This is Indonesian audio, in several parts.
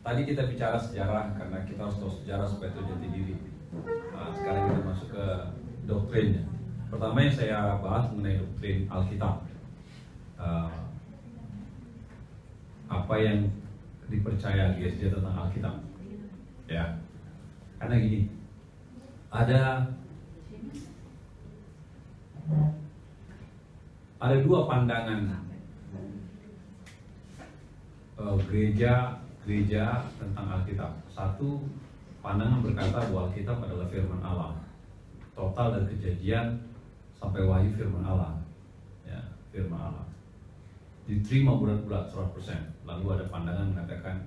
Tadi kita bicara sejarah karena kita harus tahu sejarah supaya tahu jati diri. Nah, sekarang kita masuk ke doktrinnya. Pertama yang saya bahas mengenai doktrin Alkitab. Apa yang dipercaya GSJ tentang Alkitab? Ya, karena gini, ada dua pandangan gereja tentang Alkitab. Satu pandangan berkata bahwa Alkitab adalah firman Allah, total dari Kejadian sampai Wahyu firman Allah, ya, firman Allah diterima bulat-bulat 100%. Lalu ada pandangan mengatakan,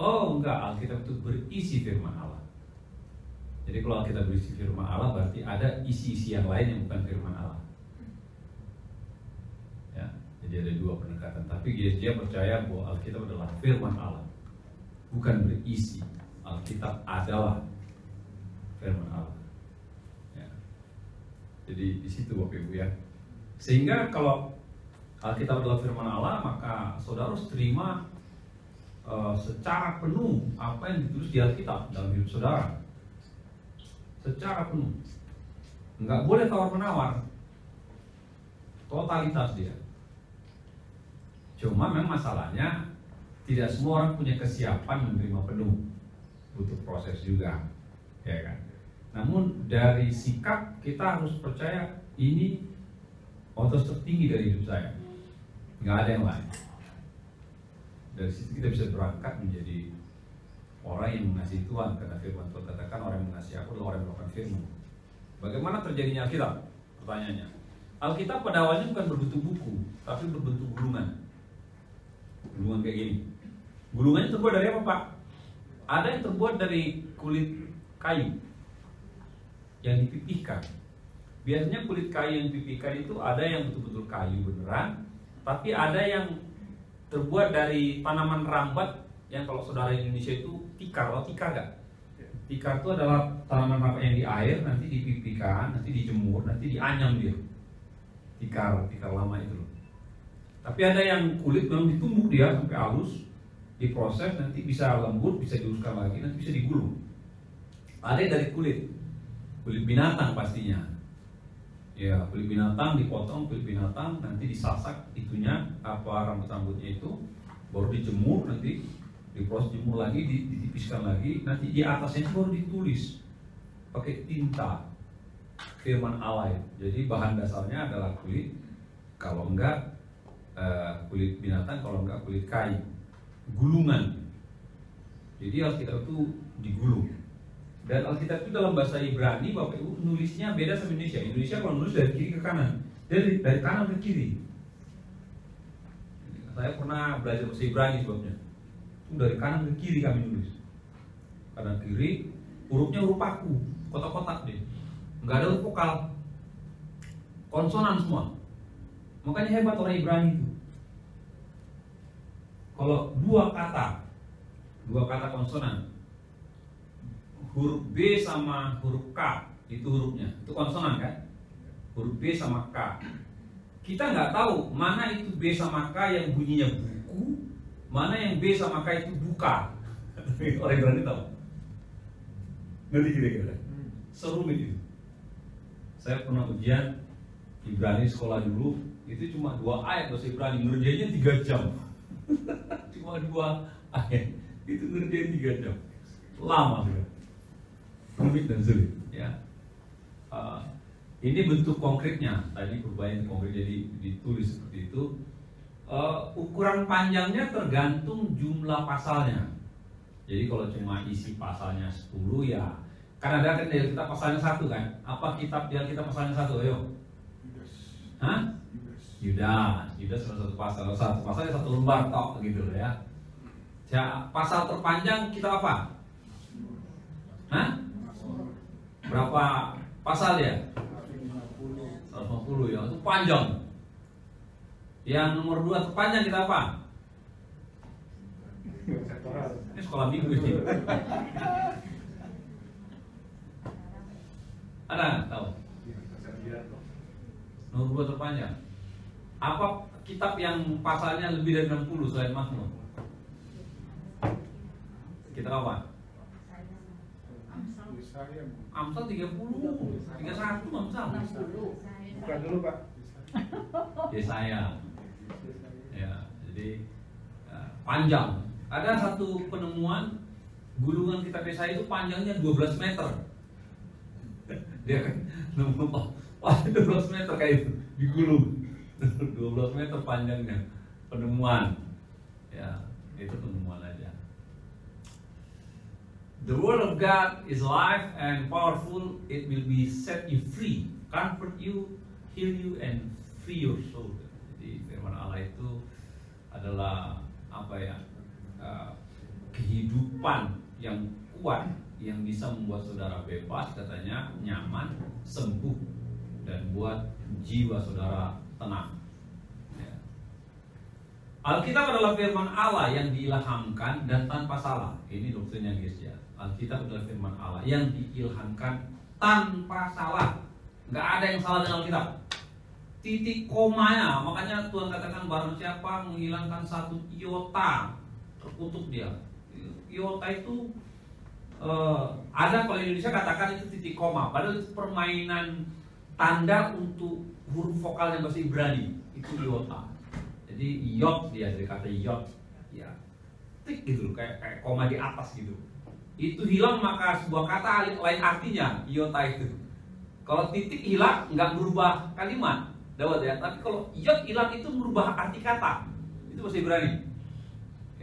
oh enggak, Alkitab itu berisi firman Allah. Jadi kalau Alkitab berisi firman Allah, berarti ada isi-isi yang lain yang bukan firman Allah. Ya, jadi ada dua pendekatan. Tapi GSJ percaya bahwa Alkitab adalah firman Allah, bukan berisi. Alkitab adalah firman Allah. Ya. Jadi di situ Bapak Ibu ya. Sehingga kalau Alkitab adalah firman Allah, maka saudara harus terima secara penuh apa yang ditulis di Alkitab dalam hidup saudara. Secara penuh. Enggak boleh tawar-menawar. Totalitas dia. Cuma memang masalahnya tidak semua orang punya kesiapan menerima penuh. Butuh proses juga, ya kan. Namun dari sikap kita harus percaya ini otos tertinggi dari hidup saya. Nggak ada yang lain. Dari situ kita bisa berangkat menjadi orang yang mengasihi Tuhan, karena firman Tuhan katakan orang yang mengasihi aku adalah orang yang melakukan firman. Bagaimana terjadinya Alkitab? Pertanyaannya, Alkitab pada awalnya bukan berbentuk buku, tapi berbentuk gulungan. Gulungan kayak gini. Gulungannya terbuat dari apa, Pak? Ada yang terbuat dari kulit kayu yang dipipihkan. Biasanya kulit kayu yang dipipihkan itu ada yang betul-betul kayu beneran, tapi ada yang terbuat dari tanaman rambat yang kalau saudara Indonesia itu tikar. Lo tikar gak? Tikar itu adalah tanaman rambat yang di air, nanti dipipihkan, nanti dijemur, nanti dianyam dia. Tikar lama itu loh. Tapi ada yang kulit memang ditumbuk dia sampai halus, diproses, nanti bisa lembut, bisa diuruskan lagi, nanti bisa digulung. Ada yang dari kulit binatang pastinya. Ya, kulit binatang dipotong, kulit binatang nanti disasak itunya, apa rambut-rambutnya itu, baru dijemur, nanti diproses, jemur lagi, ditipiskan lagi, nanti di atasnya baru ditulis pakai tinta firman Allah. Jadi bahan dasarnya adalah kulit, kalau enggak kulit binatang, kalau enggak kulit kayu, gulungan. Jadi Alkitab itu digulung. Dan Alkitab itu dalam bahasa Ibrani, Bapak Ibu, nulisnya beda sama Indonesia. Indonesia kalau nulis dari kiri ke kanan, dari kanan ke kiri. Saya pernah belajar bahasa Ibrani sebabnya. Itu dari kanan ke kiri kami nulis. Kanan kiri, hurufnya huruf paku, kotak-kotak deh. Nggak ada huruf vokal, konsonan semua. Makanya hebat orang Ibrani itu. Kalau dua kata konsonan, huruf B sama huruf K, itu hurufnya, itu konsonan kan? Huruf B sama K. Kita nggak tahu mana itu B sama K yang bunyinya buku, mana yang B sama K itu buka. Orang Ibrani tahu. Ngerti kira-kira? Serumit itu. Saya pernah ujian Ibrani sekolah dulu, itu cuma 2 ayat bahasa Ibrani, ngerjainnya 3 jam. Cuma 2 ayat, itu ngerjain 3 jam. Lama juga. Rumit dan sulit, ya. Ini bentuk konkretnya. Tadi perubahan konkret jadi ditulis seperti itu. Ukuran panjangnya tergantung jumlah pasalnya. Jadi kalau cuma isi pasalnya 10 ya, kan ada kan dari kitab pasalnya 1 kan? Apa kitab yang kita pasalnya 1? Ayo. Hah? Yudas salah satu pasal. Satu pasalnya 1 lembar tok gitu ya. Pasal terpanjang kita apa? Hah? Berapa pasal ya? 150 ya, itu panjang. Yang nomor 2 terpanjang kita apa? Ini sekolah minggu ini. Ada tahu? Nomor 2 terpanjang. Apa kitab yang pasalnya lebih dari 60 selain Mazmur? Kita kapan? Amsal 30, 31 Amsal. Bukan dulu Pak. Yesaya. Ya, jadi panjang. Ada satu penemuan gulungan kitab Yesaya itu panjangnya 12 meter. Dia kan nemu wah 12 meter kayak itu digulung. 12 meter panjangnya penemuan. Ya, itu penemuan aja. The word of God is life and powerful. It will be set you free, comfort you, heal you, and free your soul. Jadi firman Allah itu adalah apa ya? Kehidupan yang kuat yang bisa membuat saudara bebas, katanya nyaman, sembuh, dan buat jiwa saudara tenang. Ya. Alkitab adalah firman Allah yang diilhamkan dan tanpa salah. Ini doktrinnya guys ya. Alkitab adalah firman Allah yang diilhamkan tanpa salah. Nggak ada yang salah dengan Alkitab. Titik komanya, makanya Tuhan katakan barang siapa menghilangkan satu iota, terkutuk dia. Iota itu ada, kalau Indonesia katakan itu titik koma, padahal itu permainan tanda untuk huruf vokal yang bahasa Ibrani, itu iota. Jadi iot dia dari kata iot, ya tik gitu, kayak koma di atas gitu. Itu hilang maka sebuah kata lain artinya iota itu. Kalau titik hilang nggak berubah kalimat, dapat ya. Tapi kalau iot hilang itu merubah arti kata, itu bahasa Ibrani.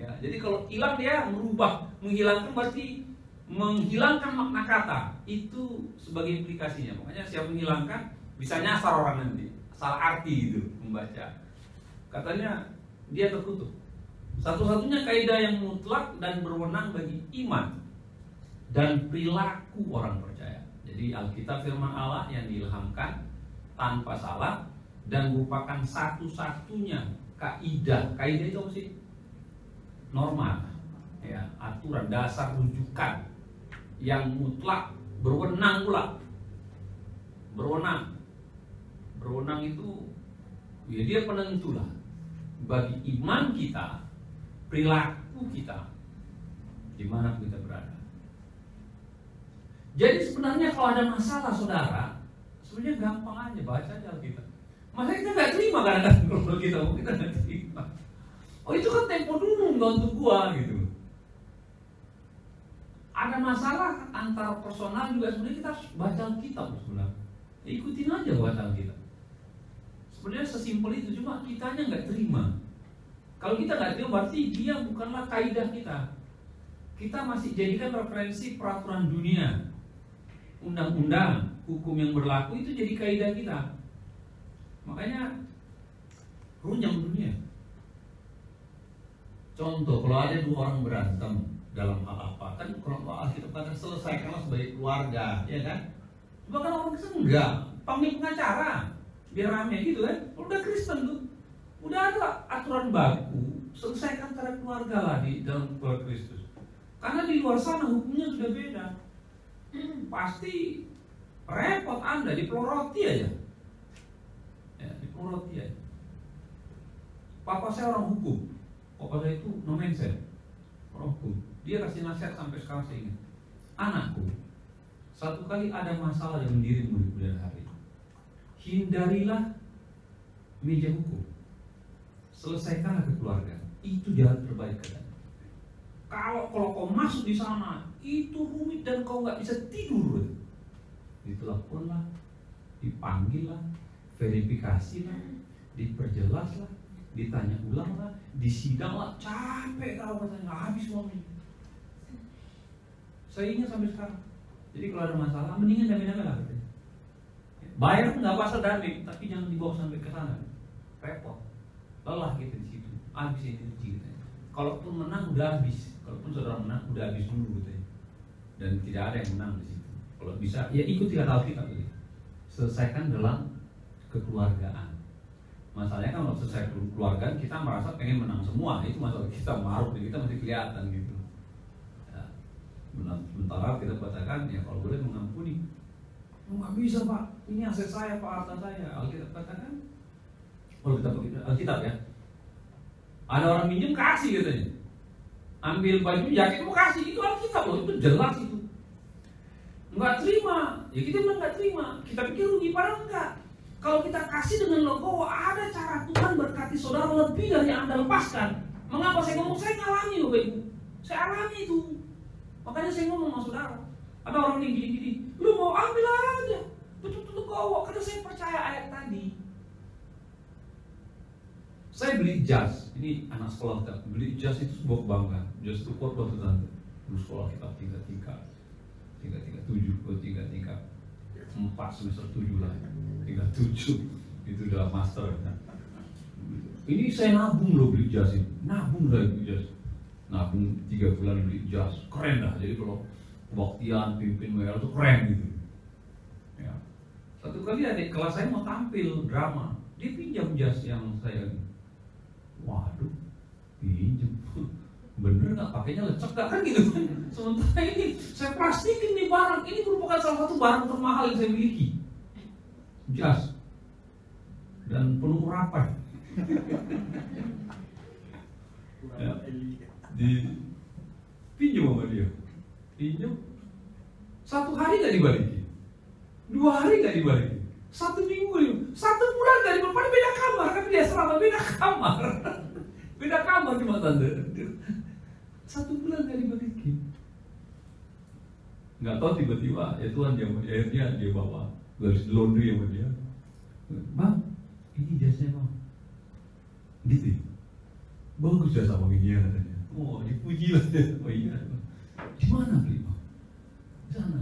Ya, jadi kalau hilang dia merubah, menghilangkan berarti menghilangkan makna kata. Itu sebagai implikasinya. Makanya siapa menghilangkan bisa nyasar orang nanti, salah arti gitu membaca. Katanya dia terkutuk. Satu-satunya kaidah yang mutlak dan berwenang bagi iman dan perilaku orang percaya. Jadi Alkitab firman Allah yang diilhamkan tanpa salah dan merupakan satu-satunya kaidah. Kaidah itu apa sih? Norma, ya, aturan dasar rujukan yang mutlak, berwenang pula. Berwenang itu ya dia penentulah bagi iman kita, perilaku kita dimana kita berada. Jadi sebenarnya kalau ada masalah saudara, sebenarnya gampang aja, baca aja Alkitab. Masa kita nggak terima kadang-kadang kalau kita nggak terima. Oh itu kan tempo dulu nggak untuk gua gitu. Ada masalah antara personal juga, sebenarnya kita harus baca Alkitab sebenarnya. Ya, ikutin aja baca Alkitab. Sebenarnya sesimpel itu, cuma kitanya nggak terima. Kalau kita nggak terima berarti dia bukanlah kaidah kita. Kita masih jadikan referensi peraturan dunia, undang-undang, hukum yang berlaku itu jadi kaidah kita. Makanya runyam dunia. Contoh, kalau ada dua orang berantem dalam hal apa, kan kalau Alkitab kata selesaikanlah sebagai keluarga, ya kan? Cuma kan orang Kristen enggak, panggil pengacara biar rame gitu kan. Kalau udah Kristen tuh udah ada aturan baku, selesaikan cara keluarga lah di dalam keluarga Kristus. Karena di luar sana hukumnya sudah beda. Pasti repot Anda, dipeloroti aja. Ya, dipeloroti aja. Papa saya orang hukum. Papa saya itu nomenser, orang hukum. Dia kasih nasihat sampai sekarang saya ingat. Anakku, satu kali ada masalah dalam dirimu di kemudian hari, hindarilah meja hukum. Selesaikanlah ke keluarga. Itu jalan terbaik katanya. Kalau kau masuk di sana, itu rumit dan kau nggak bisa tidur. Diteleponlah, dipanggillah, verifikasilah, diperjelaslah, ditanya ulang lah, disidang lah, capek kau katanya, nggak habis uangnya. Saya ingat sampai sekarang. Jadi kalau ada masalah, mendingan damai-damai lah katanya. Bayar nggak pasal damai, tapi jangan dibawa sampai ke sana, repot, lelah kita di situ, habis energi katanya. Kalaupun menang udah habis, kalaupun saudara menang udah habis dulu katanya. Dan tidak ada yang menang di situ. Kalau bisa, ya ikuti kata Alkitab gitu. Selesaikan dalam kekeluargaan. Masalahnya kan kalau selesai keluarga kita merasa pengen menang semua, itu masalah kita, maruk kita masih kelihatan gitu. Ya, sementara kita katakan ya kalau boleh mengampuni. Nggak bisa Pak, ini aset saya Pak, harta saya. Alkitab katakan, kalau kita Alkitab ya, ada orang minjem kasih katanya. ambil baju jaket mau kasih, itu Alkitab loh, itu jelas itu. Nggak terima, ya kita bilang nggak terima. Kita pikir rugi, padahal enggak. Kalau kita kasih dengan logo, ada cara Tuhan berkati saudara lebih dari yang Anda lepaskan. Mengapa saya ngomong? Saya ngalami loh Bapak Ibu. Saya alami itu. Makanya saya ngomong sama saudara. Ada orang yang gini-gini, lu mau ambil aja, betul-betul legowo, karena saya percaya ayat tadi. Saya beli jas, ini anak sekolah kita, beli jas itu sebuah kebanggaan. Jas itu kuat banget tante. Dulu sekolah kita 4 semester 7 lah, 37 itu udah master. Ini saya nabung loh beli jas ini, nabung saya beli jas, nabung 3 bulan beli jas, keren dah. Jadi kalau kebaktian pimpin WL itu keren gitu. Ya. Satu kali adik kelas saya mau tampil drama, dia pinjam jas yang saya. Waduh, pinjam, bener nggak pakainya lecek nggak kan gitu. Sementara ini saya plastikin nih barang, ini merupakan salah satu barang termahal yang saya miliki, jas dan penuh rapat. Ya. Pinjam sama dia, pinjam 1 hari nggak dibalikin, 2 hari nggak dibalikin, 1 minggu, 1 bulan nggak dibalikin. Padahal beda kamar kan, dia selama beda kamar cuma tante. 1 bulan nggak dibalikin. Nggak tahu tiba-tiba ya Tuhan akhirnya dia bawa dari laundry sama dia. Bang, ini jasnya bang. Gitu. Bagus jasa bang ini ya katanya. Oh, dipuji lah dia. Oh iya. Di mana beli bang? Di sana.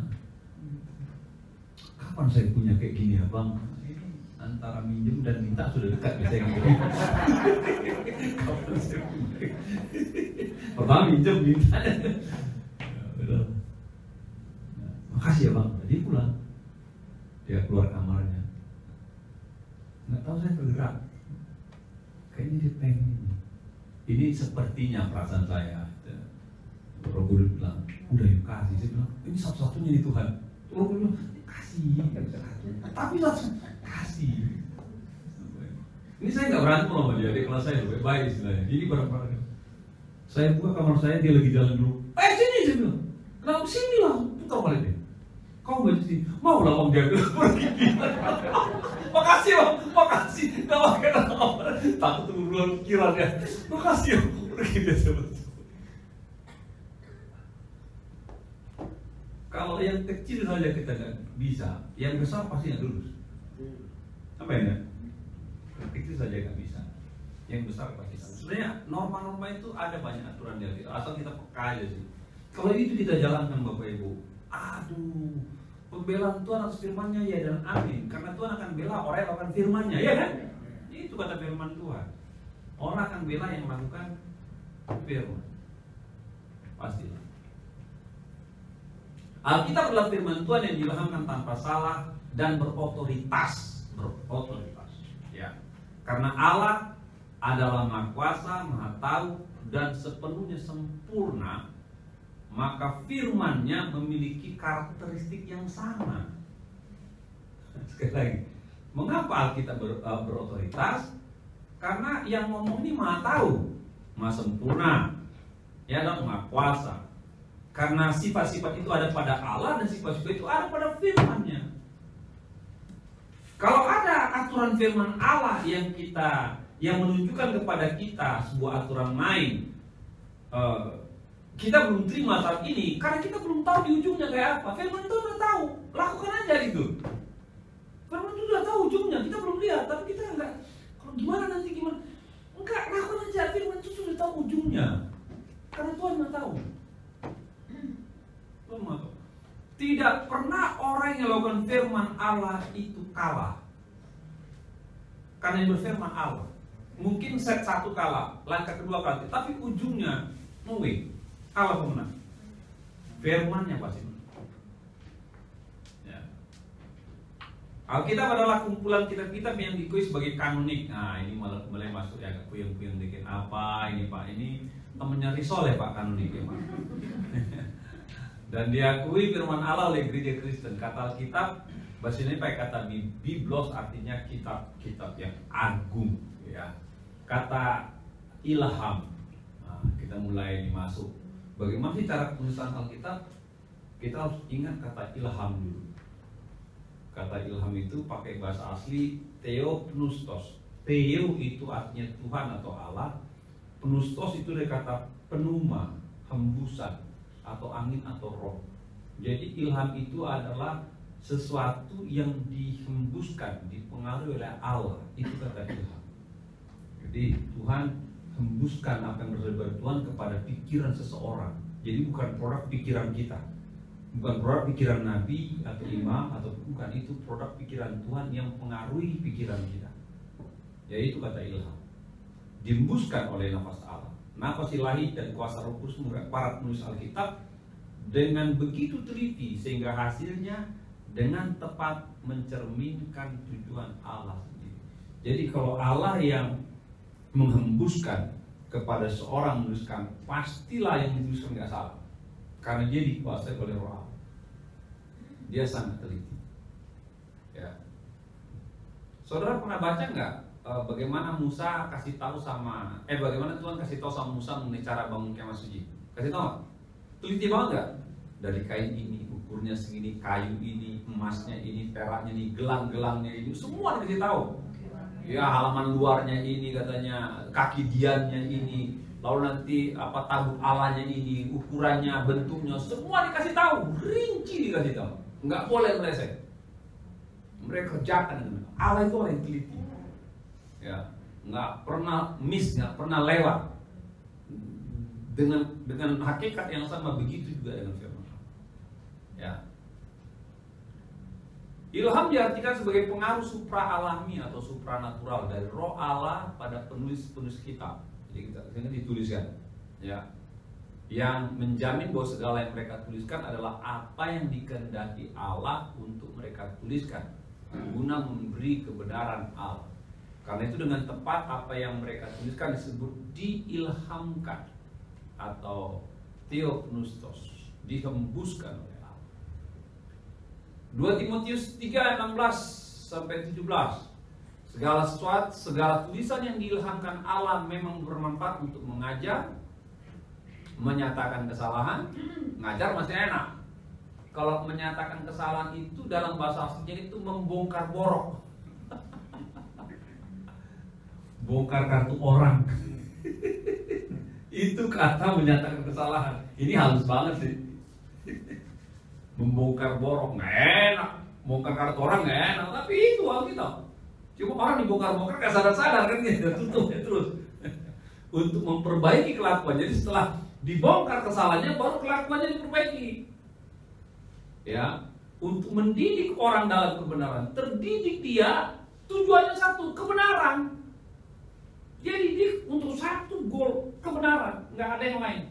Kapan saya punya kayak gini ya bang? Antara minjem dan minta sudah dekat biasanya gitu. Kapan saya punya? Pertama minjem minta. Ya, makasih ya bang. Jadi pulang. Dia keluar kamarnya. Nggak tahu saya bergerak. Kayaknya dia pengen. Ini sepertinya perasaan saya. Roh Kudus bilang, udah yuk kasih. Saya bilang, ini satu-satunya di Tuhan. Roh Kudus bilang, kasih. Tapi kasih. Ini saya nggak berantem sama dia. Di kelas saya baik istilahnya. Ini barang-barang. Saya buka kamar saya, dia lagi jalan dulu. Sini saya bilang. Kenapa sini lah? Putar balik dia. Kau baju sini. Mau lah bang, dia bilang. Pergi dia. Makasih bang, makasih. Gak pakai nama. Takut tunggu pikiran ya. Makasih bang. Pergi dia sebetulnya. Kalau yang kecil saja kita nggak bisa, yang besar pasti nggak lulus. Apa ya? Yang kecil saja nggak bisa, yang besar pasti. Sebenarnya norma-norma itu ada banyak aturan di Alkitab, asal kita peka aja sih. Kalau itu kita jalankan Bapak Ibu, aduh, pembelaan Tuhan atas firman-Nya ya dan amin. Karena Tuhan akan bela orang yang melakukan firman-Nya, ya kan? Itu kata firman Tuhan. Orang akan bela yang melakukan firman. Pastilah. Alkitab adalah firman Tuhan yang diilhamkan tanpa salah dan berotoritas, ya. Karena Allah adalah Maha Kuasa, Maha Tahu dan sepenuhnya sempurna, maka firman-Nya memiliki karakteristik yang sama. Sekali lagi, mengapa Alkitab berotoritas? Karena yang ngomong ini Maha Tahu, Maha Sempurna, ya, dan Maha Kuasa. Karena sifat-sifat itu ada pada Allah dan sifat-sifat itu ada pada firman-Nya. Kalau ada aturan firman Allah yang menunjukkan kepada kita sebuah aturan lain, kita belum terima saat ini karena kita belum tahu di ujungnya kayak apa. Firman itu udah tahu, lakukan aja gitu. Firman itu udah tahu ujungnya, kita belum lihat, tapi kita enggak. Kalau gimana nanti gimana? Enggak, lakukan aja. Firman itu sudah tahu ujungnya, karena Tuhan nggak tahu. Tidak pernah orang yang melakukan firman Allah itu kalah. Karena yang berfirman Allah. Mungkin set 1 kalah, langkah kedua kalah, tapi ujungnya win. Allah pemenang. Firman-Nya pasti menang. Ya. Alkitab adalah kumpulan kitab-kitab yang diakui sebagai kanonik. Nah, ini mulai masuk ya, puyeng-puyeng dikit. Apa ini Pak? Ini temennya Risol ya Pak, kanonik ya Pak. Dan diakui firman Allah oleh gereja Kristen. Kata Alkitab, bahasa ini pakai kata biblos, artinya kitab-kitab yang agung, ya. Kata ilham, nah, kita mulai dimasuk. Bagaimana sih cara penulisan Alkitab? Kita harus ingat kata ilham dulu. Kata ilham itu pakai bahasa asli theopneustos. Theo itu artinya Tuhan atau Allah. Pneustos itu dari kata pneuma, hembusan atau angin atau roh. Jadi ilham itu adalah sesuatu yang dihembuskan, dipengaruhi oleh Allah. Itu kata ilham. Jadi Tuhan hembuskan apa yang berasal dari Tuhan kepada pikiran seseorang. Jadi bukan produk pikiran kita, bukan produk pikiran nabi atau imam, atau bukan, itu produk pikiran Tuhan yang mempengaruhi pikiran kita. Yaitu kata ilham, dihembuskan oleh nafas Allah, nafas ilahi dan kuasa Roh Kudus para penulis Alkitab dengan begitu teliti sehingga hasilnya dengan tepat mencerminkan tujuan Allah sendiri. Jadi kalau Allah yang menghembuskan kepada seorang menuliskan, pastilah yang dituliskan nggak salah, karena dia dikuasai oleh Roh Allah. Dia sangat teliti. Ya. Saudara pernah baca nggak bagaimana Musa kasih tahu bagaimana Tuhan kasih tahu sama Musa mengenai cara bangun kemah suci? Kasih tahu nggak? Teliti banget nggak? Dari kain ini, ukurnya segini, kayu ini, emasnya ini, peraknya ini, gelang-gelangnya ini, semua dikasih tahu. Ya, halaman luarnya ini katanya, kaki diannya ini, lalu nanti tabut Allahnya ini, ukurannya, bentuknya, semua dikasih tahu, rinci dikasih tahu, nggak boleh meleset. Mereka kerjakan. Allah itu orang yang teliti, ya, nggak pernah miss, nggak pernah lewat. Dengan hakikat yang sama, begitu juga dengan firman. Ya. Ilham diartikan sebagai pengaruh supra-alami atau supranatural dari Roh Allah pada penulis-penulis kitab. Jadi kita dituliskan, ya, yang menjamin bahwa segala yang mereka tuliskan adalah apa yang dikehendaki Allah untuk mereka tuliskan, guna memberi kebenaran Allah. Karena itu dengan tepat apa yang mereka tuliskan disebut diilhamkan atau theopneustos, dihembuskan oleh Allah. 2 Timotius 3 ayat 16 sampai 17. Segala tulisan yang diilhamkan Allah memang bermanfaat untuk mengajar, menyatakan kesalahan. Ngajar masih enak. Kalau menyatakan kesalahan itu dalam bahasa aslinya itu membongkar borok. Bongkar kartu orang. Itu kata menyatakan kesalahan. Ini halus banget sih. Membongkar borok nggak enak, bongkar kartu orang nggak enak, tapi itu Alkitab. Cuma orang dibongkar-bongkar nggak sadar-sadar kan gitu, tutup ya terus. Untuk memperbaiki kelakuan. Jadi setelah dibongkar kesalahannya, baru kelakuannya diperbaiki. Ya, untuk mendidik orang dalam kebenaran. Terdidik dia tujuannya satu, kebenaran. Dia didik untuk satu goal, kebenaran, nggak ada yang lain.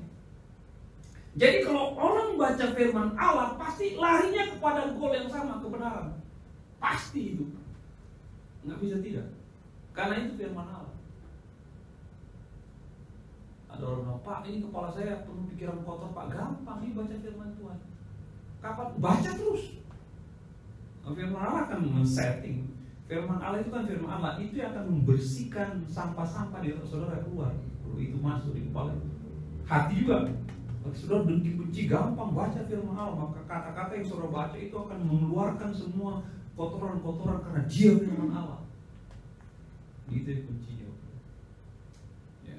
Jadi kalau orang baca firman Allah, pasti larinya kepada goal yang sama, kebenaran. Pasti itu. Nggak bisa tidak. Karena itu firman Allah. Ada orang bilang, Pak, ini kepala saya penuh pikiran kotor, Pak. Gampang nih baca firman Tuhan. Kapan? Baca terus. Firman Allah akan men-setting. Firman Allah itu kan firman Allah. Itu yang akan membersihkan sampah-sampah di otak saudara keluar. Kalau itu masuk di kepala. Hati juga. Saudara benci gampang baca firman Allah, maka kata-kata yang saudara baca itu akan mengeluarkan semua kotoran-kotoran karena dia firman Allah. Itu kuncinya. Ya.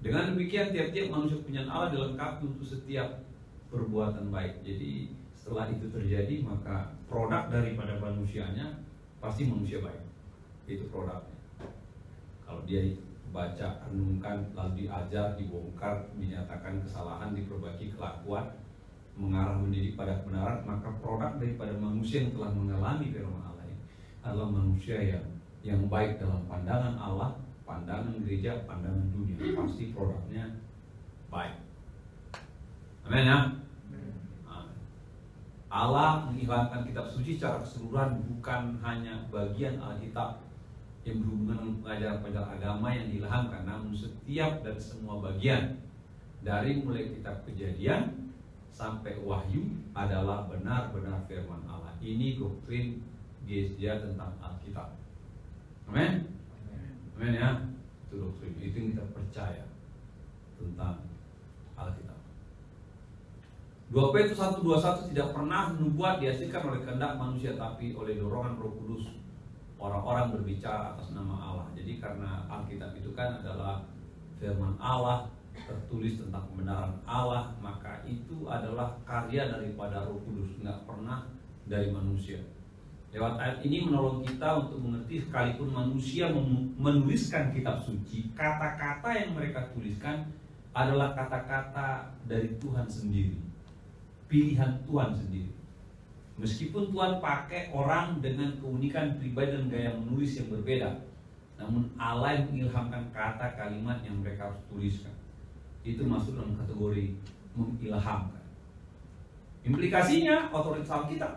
Dengan demikian tiap-tiap manusia punya Allah dilengkapi untuk setiap perbuatan baik. Jadi setelah itu terjadi, maka produk daripada manusianya pasti manusia baik. Itu produknya. Kalau dia baca, renungkan, lalu diajar, dibongkar, dinyatakan kesalahan, diperbaiki kelakuan, mengarah mendidik pada kebenaran, maka produk daripada manusia yang telah mengalami firman Allah ini adalah manusia yang baik dalam pandangan Allah, pandangan gereja, pandangan dunia. Pasti produknya baik. Amin ya. Allah mengilhamkan kitab suci secara keseluruhan, bukan hanya bagian Alkitab yang berhubungan dengan pelajaran-pelajaran agama yang diilhamkan, namun setiap dan semua bagian dari mulai kitab Kejadian sampai Wahyu adalah benar-benar firman Allah. Ini doktrin GSJ tentang Alkitab. Amin. Amin ya. Itu doktrin, itu yang kita percaya. tentang Alkitab. 2 Petrus 1:21 tidak pernah nubuat dihasilkan oleh kehendak manusia, tapi oleh dorongan Roh Kudus orang-orang berbicara atas nama Allah. Jadi karena Alkitab itu kan adalah firman Allah, tertulis tentang kebenaran Allah, maka itu adalah karya daripada Roh Kudus, nggak pernah dari manusia. Lewat ayat ini menolong kita untuk mengerti, sekalipun manusia menuliskan kitab suci, kata-kata yang mereka tuliskan adalah kata-kata dari Tuhan sendiri, pilihan Tuhan sendiri. Meskipun Tuhan pakai orang dengan keunikan pribadi dan gaya menulis yang berbeda, namun Allah yang mengilhamkan kata kalimat yang mereka harus tuliskan. Itu masuk dalam kategori mengilhamkan. Implikasinya otoritas Alkitab.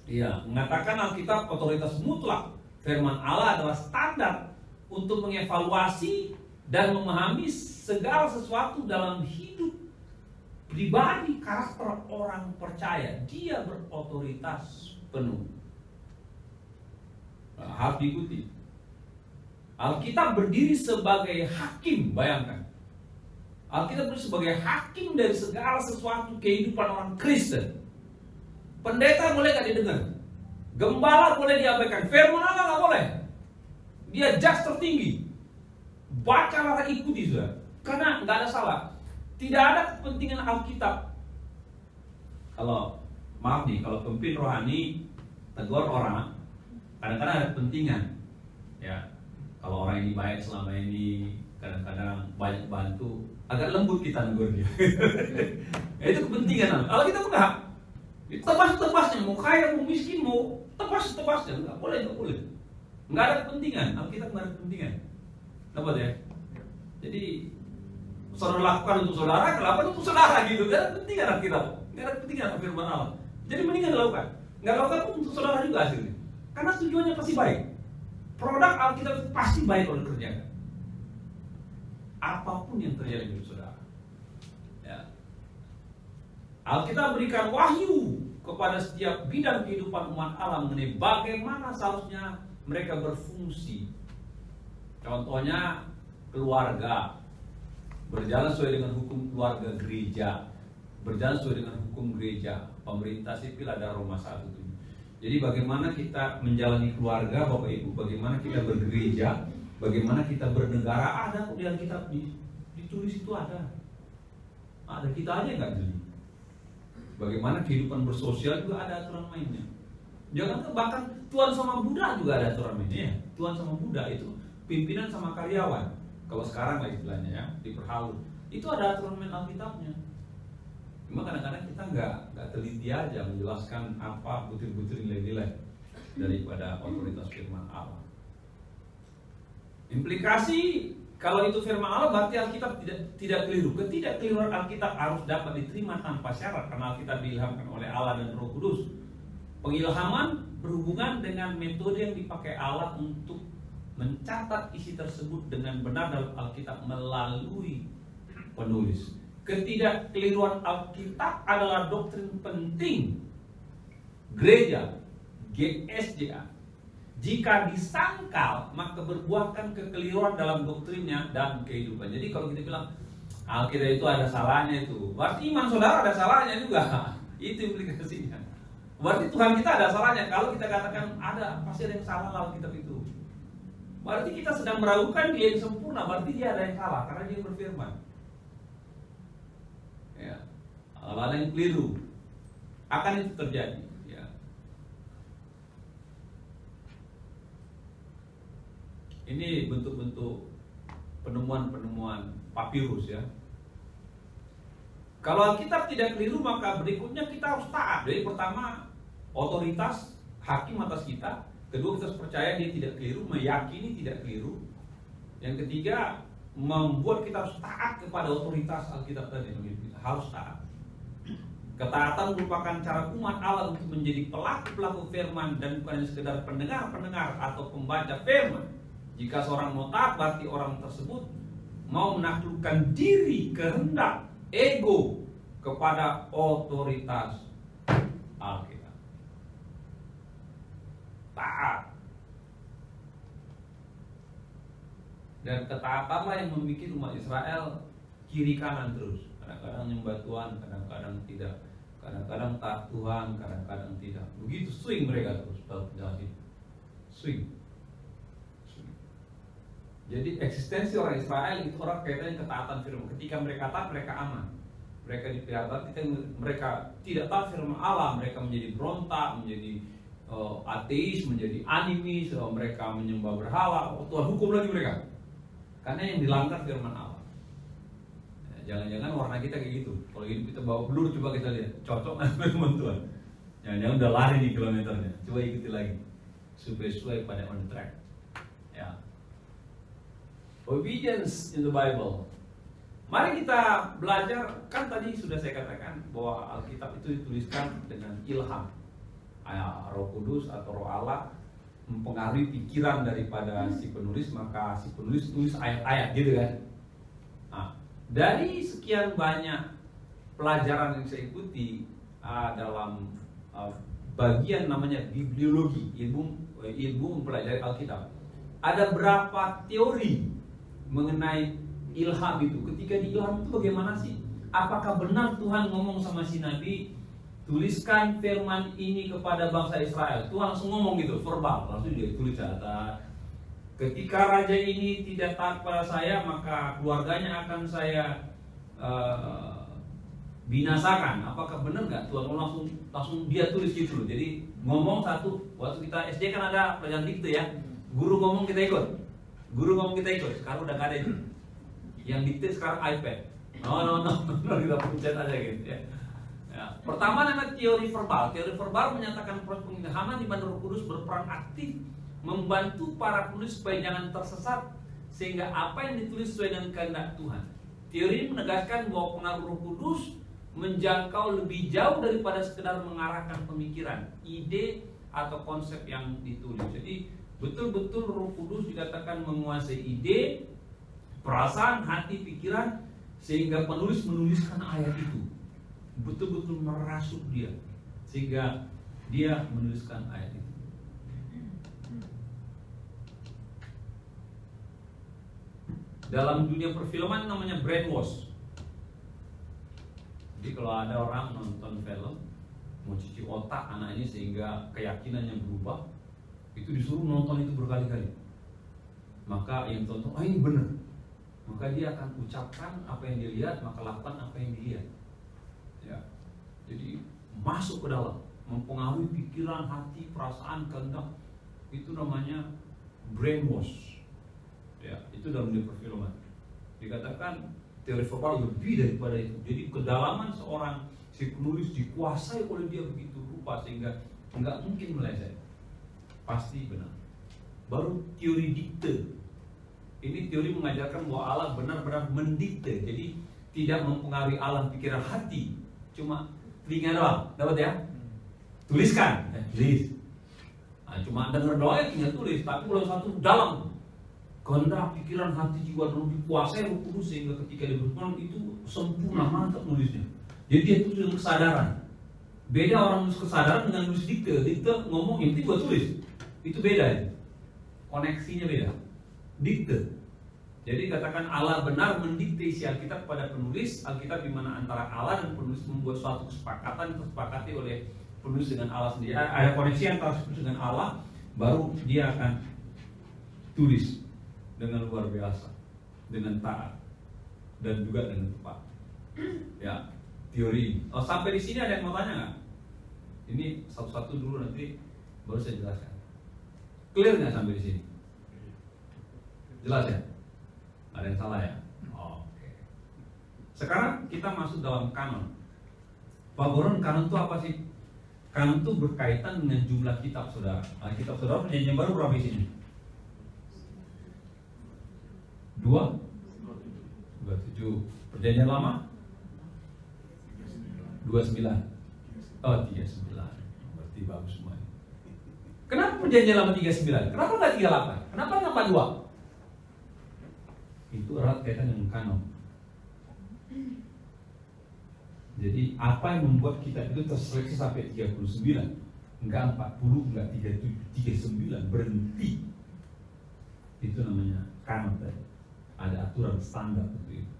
Iya, mengatakan Alkitab otoritas mutlak. Firman Allah adalah standar untuk mengevaluasi dan memahami segala sesuatu dalam hidup pribadi karakter orang percaya. Dia berotoritas penuh. Harus diikuti. Alkitab berdiri sebagai hakim, bayangkan. Alkitab berdiri sebagai hakim dari segala sesuatu kehidupan orang Kristen. Pendeta boleh gak didengar, gembala boleh diabaikan, firman Allah gak boleh. Dia judge tertinggi. Bacalah, ikuti sudah, karena gak ada salah. Tidak ada kepentingan Alkitab. Kalau maaf nih, kalau pemimpin rohani tegur orang, kadang-kadang ada kepentingan. Ya, kalau orang ini baik selama ini, kadang-kadang banyak bantu, agak lembut kita negur dia. Itu kepentingan. Kalau kita enggak, tebas-tebasnya, mau kaya, mau miskin, mau tebas-tebasnya, enggak boleh. Enggak ada kepentingan. Alkitab enggak ada kepentingan. Dapat ya? Jadi saudara lakukan untuk saudara, lakukan untuk saudara gitu. Enggak ada kepentingan Alkitab. Enggak ada kepentingan firman Allah. Jadi mendingan lakukan. Enggak lakukan pun untuk saudara juga hasilnya. Karena tujuannya pasti baik. Produk Alkitab itu pasti baik kalau dikerjakan. Apapun yang terjadi di saudara. Ya. Alkitab berikan wahyu kepada setiap bidang kehidupan umat Allah mengenai bagaimana seharusnya mereka berfungsi. Contohnya keluarga, berjalan sesuai dengan hukum keluarga gereja, berjalan sesuai dengan hukum gereja. Pemerintah sipil ada Roma 1. Jadi bagaimana kita menjalani keluarga, Bapak Ibu, bagaimana kita bergereja, bagaimana kita bernegara, ada di Alkitab ditulis itu ada. Ada, kita aja nggak jeli. Bagaimana kehidupan bersosial juga ada aturan mainnya. Jangan bahkan tuan sama budak juga ada aturan mainnya. Ya. Tuan sama budak itu pimpinan sama karyawan. Kalau sekarang lah istilahnya ya, diperhalus. Itu ada aturan main Alkitabnya. Cuma kadang-kadang kita nggak teliti aja menjelaskan apa butir-butir nilai-nilai daripada otoritas firman Allah. Implikasi kalau itu firman Allah berarti Alkitab tidak keliru. Ketidakkeliruan Alkitab harus dapat diterima tanpa syarat karena Alkitab diilhamkan oleh Allah dan Roh Kudus. Pengilhaman berhubungan dengan metode yang dipakai Allah untuk mencatat isi tersebut dengan benar dalam Alkitab melalui penulis. Ketidakkeliruan Alkitab adalah doktrin penting gereja, GSJA. Jika disangkal, maka berbuahkan kekeliruan dalam doktrinnya dan kehidupan. Jadi kalau kita bilang Alkitab itu ada salahnya itu, berarti iman saudara ada salahnya juga. Itu implikasinya. Berarti Tuhan kita ada salahnya. Kalau kita katakan ada, pasti ada yang salah dalam Alkitab itu. Berarti kita sedang meragukan dia yang sempurna. Berarti dia ada yang salah karena dia berfirman. Ya, ada yang keliru. Akan itu terjadi. Ya. Ini bentuk-bentuk penemuan-penemuan papirus ya. Kalau Alkitab tidak keliru, maka berikutnya kita harus taat. Jadi pertama, otoritas hakim atas kita. Kedua, kita harus percaya dia tidak keliru, meyakini tidak keliru. Yang ketiga, membuat kita harus taat kepada otoritas Alkitab tadi. Kita harus taat. Ketaatan merupakan cara umat Allah untuk menjadi pelaku-pelaku firman dan bukan hanya sekedar pendengar-pendengar atau pembaca firman. Jika seorang mau taat, berarti orang tersebut mau menaklukkan diri, kehendak, ego kepada otoritas Alkitab. Taat. Dan ketaatanlah yang membuat umat Israel kiri kanan terus. Kadang-kadang nyembah Tuhan, kadang-kadang tidak. Kadang-kadang taat Tuhan, kadang-kadang tidak. Begitu swing mereka terus dalam perjalanan itu. Swing. Jadi eksistensi orang Israel itu orang kaitannya ketaatan firman. Ketika mereka taat, mereka aman. Mereka dipelihara. Ketika mereka tidak taat firman Allah, mereka menjadi berontak, menjadi ateis, menjadi animis, mereka menyembah berhala. Tuhan hukum lagi mereka. Karena yang dilanggar firman Allah. Jangan-jangan warna kita kayak gitu. Kalau hidup kita bawa peluru, coba kita lihat cocok dengan firman Tuhan. Jangan-jangan udah lari di kilometernya. Coba ikuti lagi supaya sesuai pada on the track. Ya. Obedience in the Bible. Mari kita belajar. Kan tadi sudah saya katakan bahwa Alkitab itu dituliskan dengan ilham. Roh Kudus atau Roh Allah mempengaruhi pikiran daripada si penulis, maka si penulis tulis ayat-ayat gitu kan. Nah, dari sekian banyak pelajaran yang saya ikuti dalam bagian namanya bibliologi, ilmu mempelajari Alkitab, ada berapa teori mengenai ilham itu. Ketika di ilham itu bagaimana sih? Apakah benar Tuhan ngomong sama si Nabi, tuliskan firman ini kepada bangsa Israel? Tuhan langsung ngomong gitu, verbal, langsung dia tulis catat. Ketika raja ini tidak taat pada saya, maka keluarganya akan saya binasakan. Apakah benar nggak? Tuhan langsung dia tulis gitu loh. Jadi ngomong satu. Waktu kita SD kan ada pelajaran dikte ya. Guru ngomong kita ikut. Sekarang udah nggak ada itu. Yang dikte sekarang iPad. No, kita pencet aja gitu ya. Pertama namanya teori verbal. Teori verbal menyatakan proses pengilhaman di mana Roh Kudus berperan aktif membantu para penulis supaya jangan tersesat sehingga apa yang ditulis sesuai dengan kehendak Tuhan. Teori ini menegaskan bahwa pengaruh Roh Kudus menjangkau lebih jauh daripada sekedar mengarahkan pemikiran, ide atau konsep yang ditulis. Jadi betul-betul Roh Kudus dikatakan menguasai ide, perasaan, hati, pikiran sehingga penulis menuliskan ayat itu. Betul-betul merasuk dia sehingga dia menuliskan ayat itu. Dalam dunia perfilman namanya brainwash. Jadi kalau ada orang nonton film mau cuci otak anaknya sehingga keyakinannya berubah, itu disuruh nonton itu berkali-kali. Maka yang tonton, ini benar. Maka dia akan ucapkan apa yang dia lihat, maka lakukan apa yang dilihat. Ya. Jadi masuk ke dalam, mempengaruhi pikiran, hati, perasaan, kehendak. Itu namanya brainwash. Ya, itu dalam dunia perfilman. Dikatakan teori verbal lebih daripada itu. Jadi kedalaman seorang si penulis dikuasai oleh dia begitu rupa sehingga nggak mungkin meleset. Pasti benar. Baru teori dikte. Ini teori mengajarkan bahwa Allah benar-benar mendikte. Jadi tidak mempengaruhi alam pikiran hati. Cuma telinga doang, dapat ya? Tuliskan, tulis. Nah, cuma dengar doang tinggal tulis. Tapi kalau satu dalam kehendak, pikiran, hati, jiwa dan dikuasai Roh Kudus sehingga ketika dia berfirman itu sempurna, mantap nulisnya. Jadi dia tulis dengan kesadaran. Beda orang nulis kesadaran dengan nulis dikte. Dikte ngomong yang penting gua tulis. Itu beda ya. Koneksinya beda. Dikte. Jadi katakan Allah benar mendikte isi Alkitab kepada penulis. Alkitab di mana antara Allah dan penulis membuat suatu kesepakatan disepakati oleh penulis dengan Allah sendiri. Ada koneksi antara penulis dengan Allah, baru dia akan tulis dengan luar biasa, dengan taat dan juga dengan tepat. Ya, teori. Sampai di sini ada yang mau tanya nggak? Ini satu-satu dulu nanti baru saya jelaskan. Clear nggak sampai di sini? Jelas ya? Ada yang salah ya? Oke. Sekarang kita masuk dalam kanon. Pak Boron, kanon itu apa sih? Kanon itu berkaitan dengan jumlah kitab saudara. Nah, kitab saudara perjanjian baru berapa isinya? 27. Perjanjian lama 29. Oh, 39. Berarti bagus semuanya. Kenapa perjanjian lama 39? Kenapa nggak 38? Kenapa nambah 2? Itu erat kaitan dengan kanon. Jadi apa yang membuat kitab itu terseleksi sampai 39? Enggak 40, enggak 37, 39, berhenti. Itu namanya kanon tadi. Ada aturan standar seperti itu.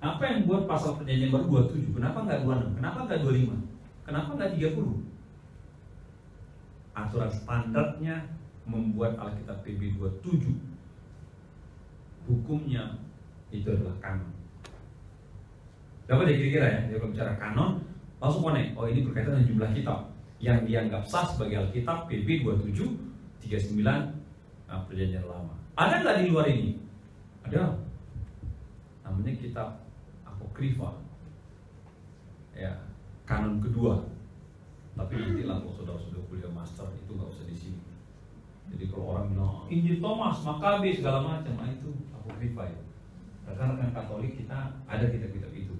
Apa yang buat pasal perjanjian baru 27? Kenapa nggak 26? Kenapa nggak 25? Kenapa nggak 30? Aturan standarnya membuat Alkitab PB 27 hukumnya itu adalah kanon. Dapat ya kira-kira ya, dia kalau bicara kanon langsung connect. Oh, ini berkaitan dengan jumlah kitab yang dianggap sah sebagai Alkitab PB 27, 39 perjanjian lama. Ada nggak di luar ini? Ada. Namanya kitab Apokrifa. Ya, kanon kedua. Tapi nantilah kalau saudara-saudara kuliah master itu nggak usah di sini. Jadi kalau orang bilang Injil Thomas, Makabe segala macam, itu Apokrifa ya. Rekan-rekan Katolik kita ada kitab-kitab itu.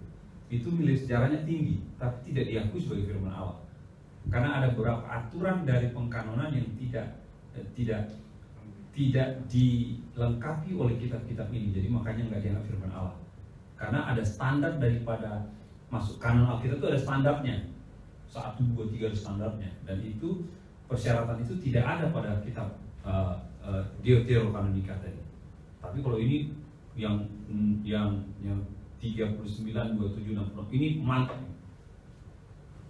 Itu nilai sejarahnya tinggi, tapi tidak diakui sebagai firman Allah. Karena ada beberapa aturan dari pengkanonan yang tidak dilengkapi oleh kitab-kitab ini. Jadi makanya nggak dianggap firman Allah. Karena ada standar daripada masuk kanon Alkitab itu ada standarnya. 1, 2, 3 ada standarnya. Dan itu persyaratan itu tidak ada pada kitab Deuterokanonika tadi. Tapi kalau ini yang 39, 27, 60 ini mantap.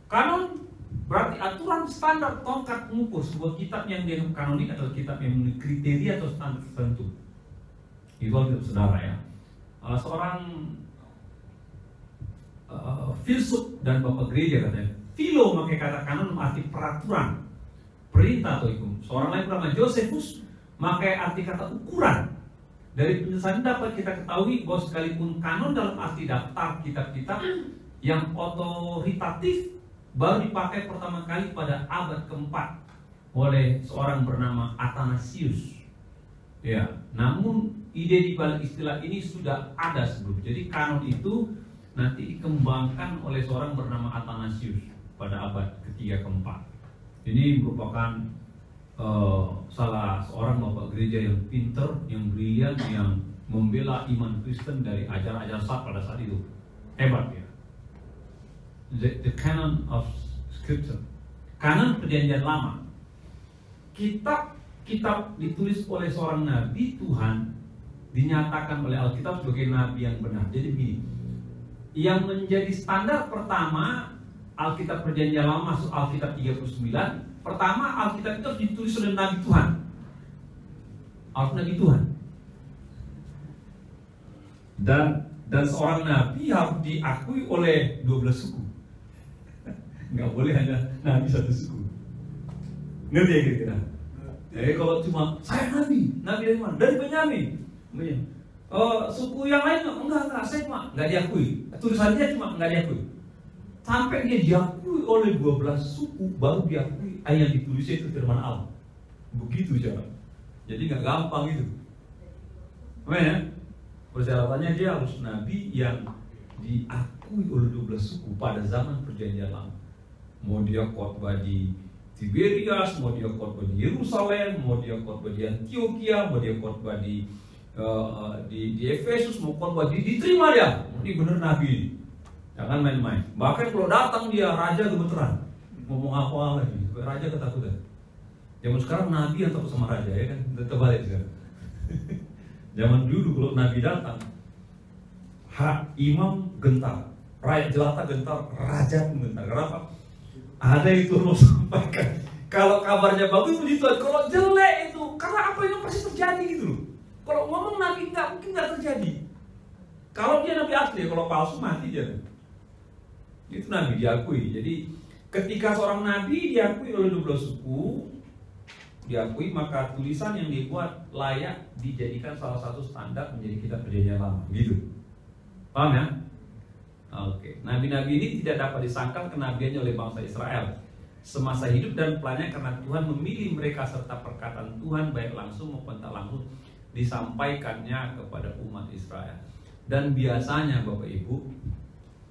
Kanon berarti aturan standar tongkat mengukur sebuah kitab yang dianggap kanonik atau kitab yang memiliki kriteria atau standar tertentu. Itu Alkitab saudara ya. Seorang filsuf dan bapak gereja katanya, philo memakai kata kanon arti peraturan, perintah atau hukum. Seorang lain bernama Josephus memakai arti kata ukuran. Dari penjelasan dapat kita ketahui bahwa sekalipun kanon dalam arti daftar kitab-kitab yang otoritatif baru dipakai pertama kali pada abad keempat oleh seorang bernama Athanasius. Ya, namun ide di balik istilah ini sudah ada sebelum. Jadi kanon itu nanti dikembangkan oleh seorang bernama Athanasius pada abad ketiga keempat. Ini merupakan salah seorang bapak gereja yang pinter, yang brilian, yang membela iman Kristen dari ajaran-ajaran sesat pada saat itu. Hebat ya. The canon of scripture, kanon perjanjian lama. Kitab ditulis oleh seorang nabi Tuhan, dinyatakan oleh Alkitab sebagai nabi yang benar. Jadi begini, yang menjadi standar pertama Alkitab perjanjian lama masuk Alkitab 39. Pertama, Alkitab itu harus ditulis oleh nabi Tuhan. Harus nabi Tuhan. Dan seorang nabi harus diakui oleh 12 suku. Nggak boleh hanya nabi satu suku. Ngerti ya kira-kira? Jadi kalau cuma saya nabi dari mana? Dari Benyamin. Suku yang lain enggak, saya cuma nggak diakui. Tulisan dia cuma nggak diakui. Sampai dia diakui oleh 12 suku, baru diakui yang ditulis itu firman Allah. Begitu cara. Jadi nggak gampang itu. Ya? Persyaratannya dia harus nabi yang diakui oleh 12 suku pada zaman perjanjian lama. Mau dia khotbah di Tiberias, mau dia khotbah di Yerusalem, mau dia khotbah di Antioquia, mau dia khotbah di Efesus, mau khotbah diterima dia. Ini benar nabi ini. Jangan main-main. Bahkan kalau datang dia raja gemeteran. Ngomong apa lagi? Raja ketakutan. Zaman sekarang nabi yang takut sama raja ya kan? Terbalik sekarang. Zaman dulu kalau nabi datang, imam gentar, rakyat jelata gentar, raja pun gentar. Kenapa? Ada yang turun sampaikan. Kalau kabarnya bagus begitu, kalau jelek itu karena apa yang pasti terjadi gitu loh. Kalau ngomong nabi mungkin nggak terjadi. Kalau dia nabi asli, kalau palsu mati dia. Itu nabi diakui. Jadi ketika seorang nabi diakui oleh 12 suku, diakui, maka tulisan yang dibuat layak dijadikan salah satu standar menjadi kitab perjanjian lama. Gitu. Paham ya? Oke. Nabi-nabi ini tidak dapat disangkal kenabiannya oleh bangsa Israel semasa hidup dan pelannya, karena Tuhan memilih mereka serta perkataan Tuhan baik langsung maupun tak langsung disampaikannya kepada umat Israel. Dan biasanya Bapak Ibu,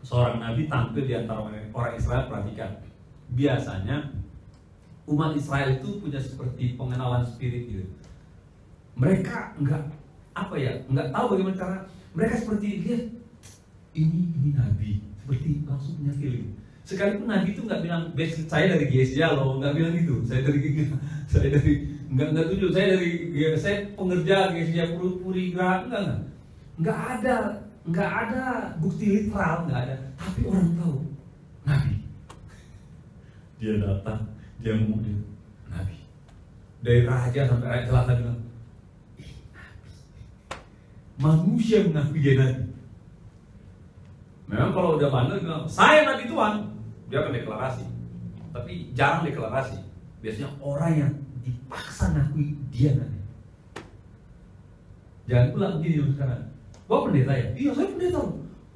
seorang nabi tampil di antara orang Israel. Perhatikan, biasanya umat Israel itu punya seperti pengenalan spirit gitu. Mereka nggak tahu bagaimana cara. Mereka seperti lihat ini nabi, seperti langsung punya feeling. Sekalipun nabi itu nggak bilang saya dari GSJ loh, nggak bilang gitu. Saya pengerja GSJ Puri Gerah, nggak ada nggak ada bukti literal, nggak ada, tapi orang tahu Nabi. Dia datang, dia ngomong dia Nabi. Dari raja sampai rakyat jelata bilang, Nabi. Manusia mengakui dia Nabi. Memang kalau udah bandel bilang, saya Nabi Tuhan, dia akan deklarasi. Tapi jarang deklarasi. Biasanya orang yang dipaksa ngakui dia Nabi. Jangan pula begini sekarang. Wah pendeta ya? Iya saya pendeta.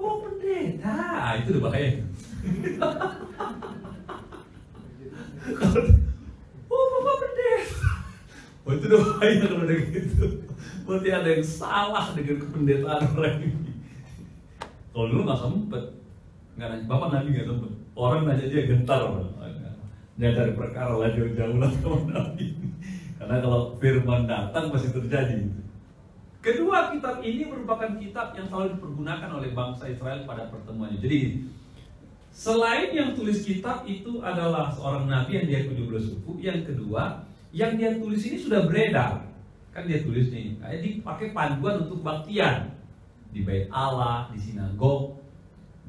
Oh pendeta, itu udah bahaya. Oh bapak pendeta. Oh itu udah bahaya kalau udah gitu. Berarti ada yang salah dengan kependetaan orang ini. Kalau dulu nggak sempet, nggak nanya bapak Nabi nggak sempet. Orang nanya dia gentar, nggak dari perkara lah jauh-jauh lah sama Nabi. Karena kalau firman datang pasti terjadi. Kedua, kitab ini merupakan kitab yang selalu dipergunakan oleh bangsa Israel pada pertemuannya. Jadi, selain yang tulis kitab itu adalah seorang nabi yang dia 17 suku. Yang kedua, yang dia tulis ini sudah beredar. Kan dia tulis nih, dipakai panduan untuk baktian di bait Allah, di sinagog.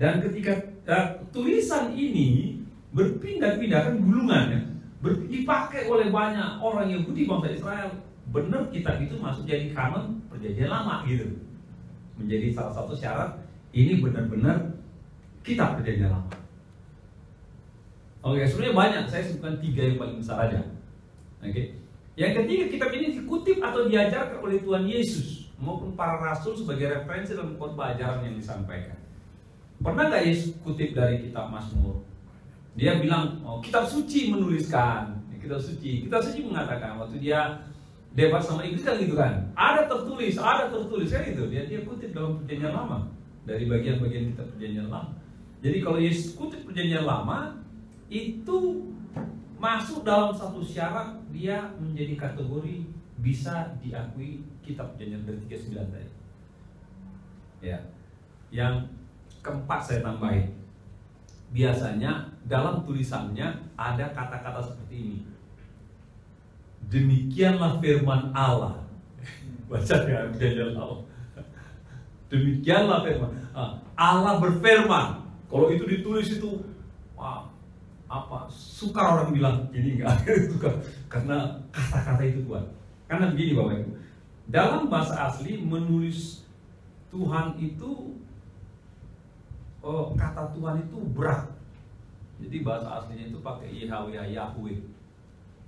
Dan ketika tulisan ini berpindah-pindah kan gulungan ya, dipakai oleh banyak orang Yahudi bangsa Israel. Benar kitab itu masuk jadi kanon perjanjian lama gitu. Menjadi salah satu syarat ini benar-benar kitab perjanjian lama. Oke, sebenarnya banyak, saya sebutkan 3 yang paling besar aja. Oke. Yang ketiga, kitab ini dikutip atau diajarkan oleh Tuhan Yesus maupun para rasul sebagai referensi dalam khotbah ajaran yang disampaikan. Pernah nggak Yesus kutip dari kitab Mazmur? Dia bilang, oh, kitab suci menuliskan, kitab suci mengatakan waktu dia debat sama Inggris kan gitu kan, ada tertulis kan gitu. Dia kutip dalam perjanjian lama dari bagian-bagian kitab perjanjian lama. Jadi kalau Yesus kutip perjanjian lama itu masuk dalam satu syarat dia menjadi kategori bisa diakui kitab perjanjian dari 39 tadi. Ya, yang keempat saya tambahin. Biasanya dalam tulisannya ada kata-kata seperti ini. Demikianlah firman Allah. Baca ya perjanjian Allah. Demikianlah firman Allah berfirman. Kalau itu ditulis itu sukar orang bilang ini enggak suka karena kata-kata itu kuat. Karena begini Bapak Ibu, dalam bahasa asli menulis Tuhan itu kata Tuhan itu berat. Jadi bahasa aslinya itu pakai Yahweh.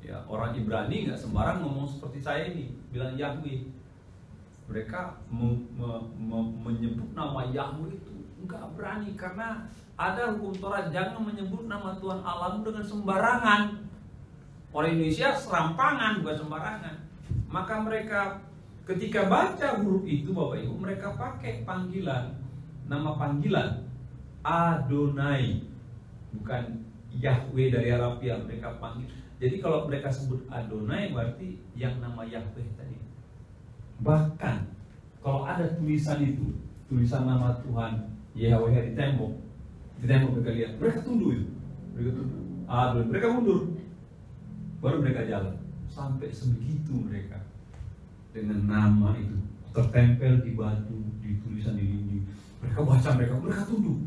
Ya, orang Ibrani nggak sembarang ngomong seperti saya ini, bilang Yahweh. Mereka menyebut nama Yahweh itu nggak berani karena ada hukum Taurat, jangan menyebut nama Tuhan Allahmu dengan sembarangan. Orang Indonesia serampangan, bukan sembarangan. Maka mereka ketika baca huruf itu Bapak Ibu, mereka pakai panggilan, nama panggilan Adonai, bukan Yahweh dari Arabia. Mereka panggil. Jadi kalau mereka sebut Adonai berarti yang nama Yahweh tadi. Bahkan kalau ada tulisan itu, tulisan nama Tuhan Yahweh di tembok mereka lihat, mereka tunduk itu, Adonai, mereka mundur, baru mereka jalan. Sampai sebegitu mereka dengan nama itu tertempel di batu, di tulisan di dinding. Mereka baca, mereka tunduk,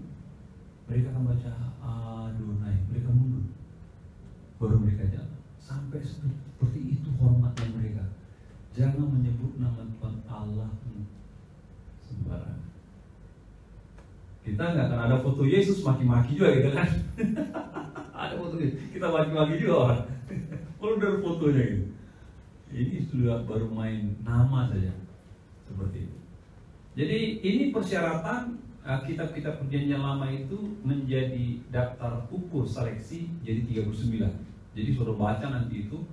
mereka akan baca Adonai, mereka mundur. Baru mereka jalan. Sampai seperti itu hormatnya mereka. Jangan menyebut nama Tuhan Allah sembarangan. Kita nggak akan ada foto Yesus maki-maki juga gitu kan. Ada foto Yesus, kita maki-maki juga orang. Kalau udah ada fotonya gitu. Ini sudah baru main nama saja. Seperti itu. Jadi ini persyaratan kitab-kitab perjanjian lama itu menjadi daftar ukur seleksi jadi 39. Jadi suruh baca nanti itu.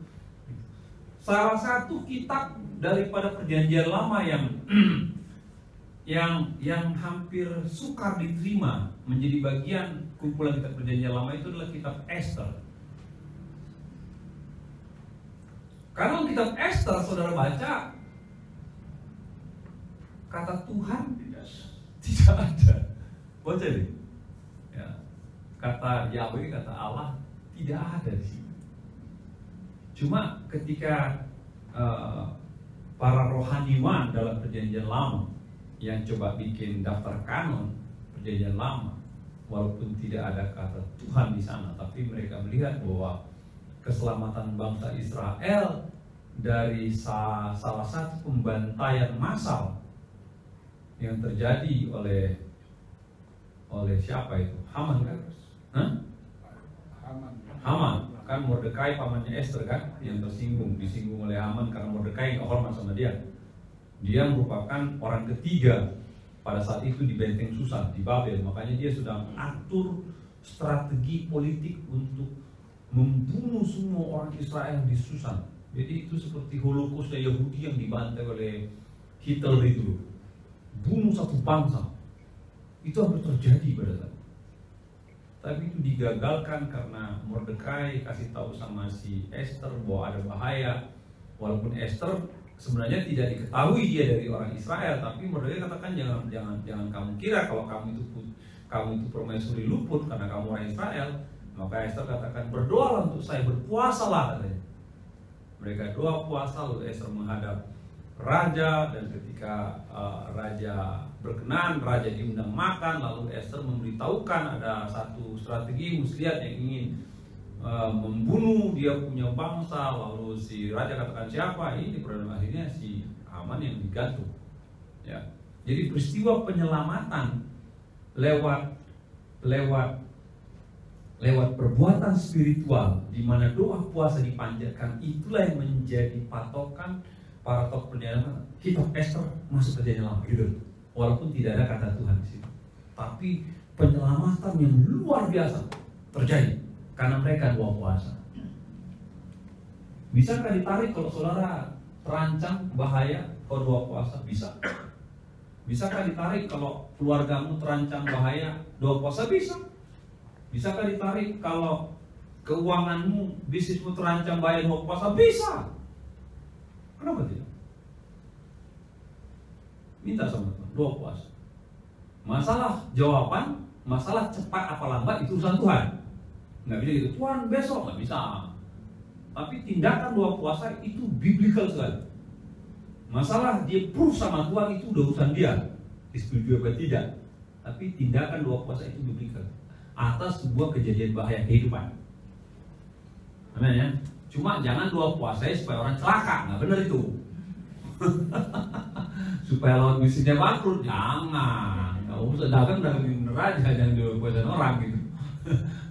Salah satu kitab daripada perjanjian lama yang hampir sukar diterima menjadi bagian kumpulan kitab perjanjian lama itu adalah kitab Esther. Karena kitab Esther saudara baca, kata Tuhan tidak ada. Baca deh. Ya. Kata Yahweh, kata Allah tidak ada di sini. Cuma ketika para rohaniwan dalam perjanjian lama yang coba bikin daftar kanon Perjanjian Lama, walaupun tidak ada kata Tuhan di sana, tapi mereka melihat bahwa keselamatan bangsa Israel dari salah satu pembantaian massal yang terjadi oleh siapa itu? Haman kan? Haman kan, Mordekai pamannya Esther kan, yang disinggung oleh Haman karena Mordekai nggak hormat sama dia. Dia merupakan orang ketiga pada saat itu di benteng Susan di Babel, makanya dia sudah mengatur strategi politik untuk membunuh semua orang Israel di Susan. Jadi itu seperti Holocaust Yahudi yang dibantai oleh Hitler itu, bunuh satu bangsa. Itu harus terjadi pada saat. Tapi itu digagalkan karena Mordekai kasih tahu sama si Esther bahwa ada bahaya. Walaupun Esther sebenarnya tidak diketahui dia dari orang Israel, tapi Mordekai katakan jangan kamu kira kalau kamu itu permaisuri luput karena kamu orang Israel. Maka Esther katakan berdoalah untuk saya, berpuasalah katanya. Mereka doa puasa, lalu Esther menghadap raja, dan ketika raja berkenan, raja diundang makan, lalu Esther memberitahukan ada satu strategi muslihat yang ingin membunuh dia punya bangsa. Lalu si raja katakan siapa ini, pada akhirnya si Haman yang digantung. Ya. Jadi peristiwa penyelamatan lewat perbuatan spiritual di mana doa puasa dipanjatkan, itulah yang menjadi patokan para tokoh perjalanan. Kitab Esther masuk perjanjian lama gitu. Walaupun tidak ada kata Tuhan di situ. Tapi penyelamatan yang luar biasa terjadi karena mereka doa puasa. Bisakah ditarik kalau saudara terancam bahaya kalau doa puasa? Bisa. Bisakah ditarik kalau keluargamu terancam bahaya doa puasa? Bisa. Bisakah ditarik kalau keuanganmu, bisnismu terancam bahaya doa puasa? Bisa. Kenapa tidak? Minta sama Tuhan, doa puasa. Masalah jawaban, masalah cepat apa lambat itu urusan Tuhan. Nggak bisa gitu, Tuhan besok, nggak bisa. Tapi tindakan doa puasa itu biblical sekali. Masalah dia proof sama Tuhan itu udah urusan dia, disetujui apa tidak. Tapi tindakan doa puasa itu biblical atas sebuah kejadian bahaya kehidupan. Amin ya. Cuma jangan doa puasa supaya orang celaka, nggak benar itu. Supaya lawan bisnisnya bangkrut, jangan. Kamu sedangkan dagangin aja, jangan doa puasa orang gitu.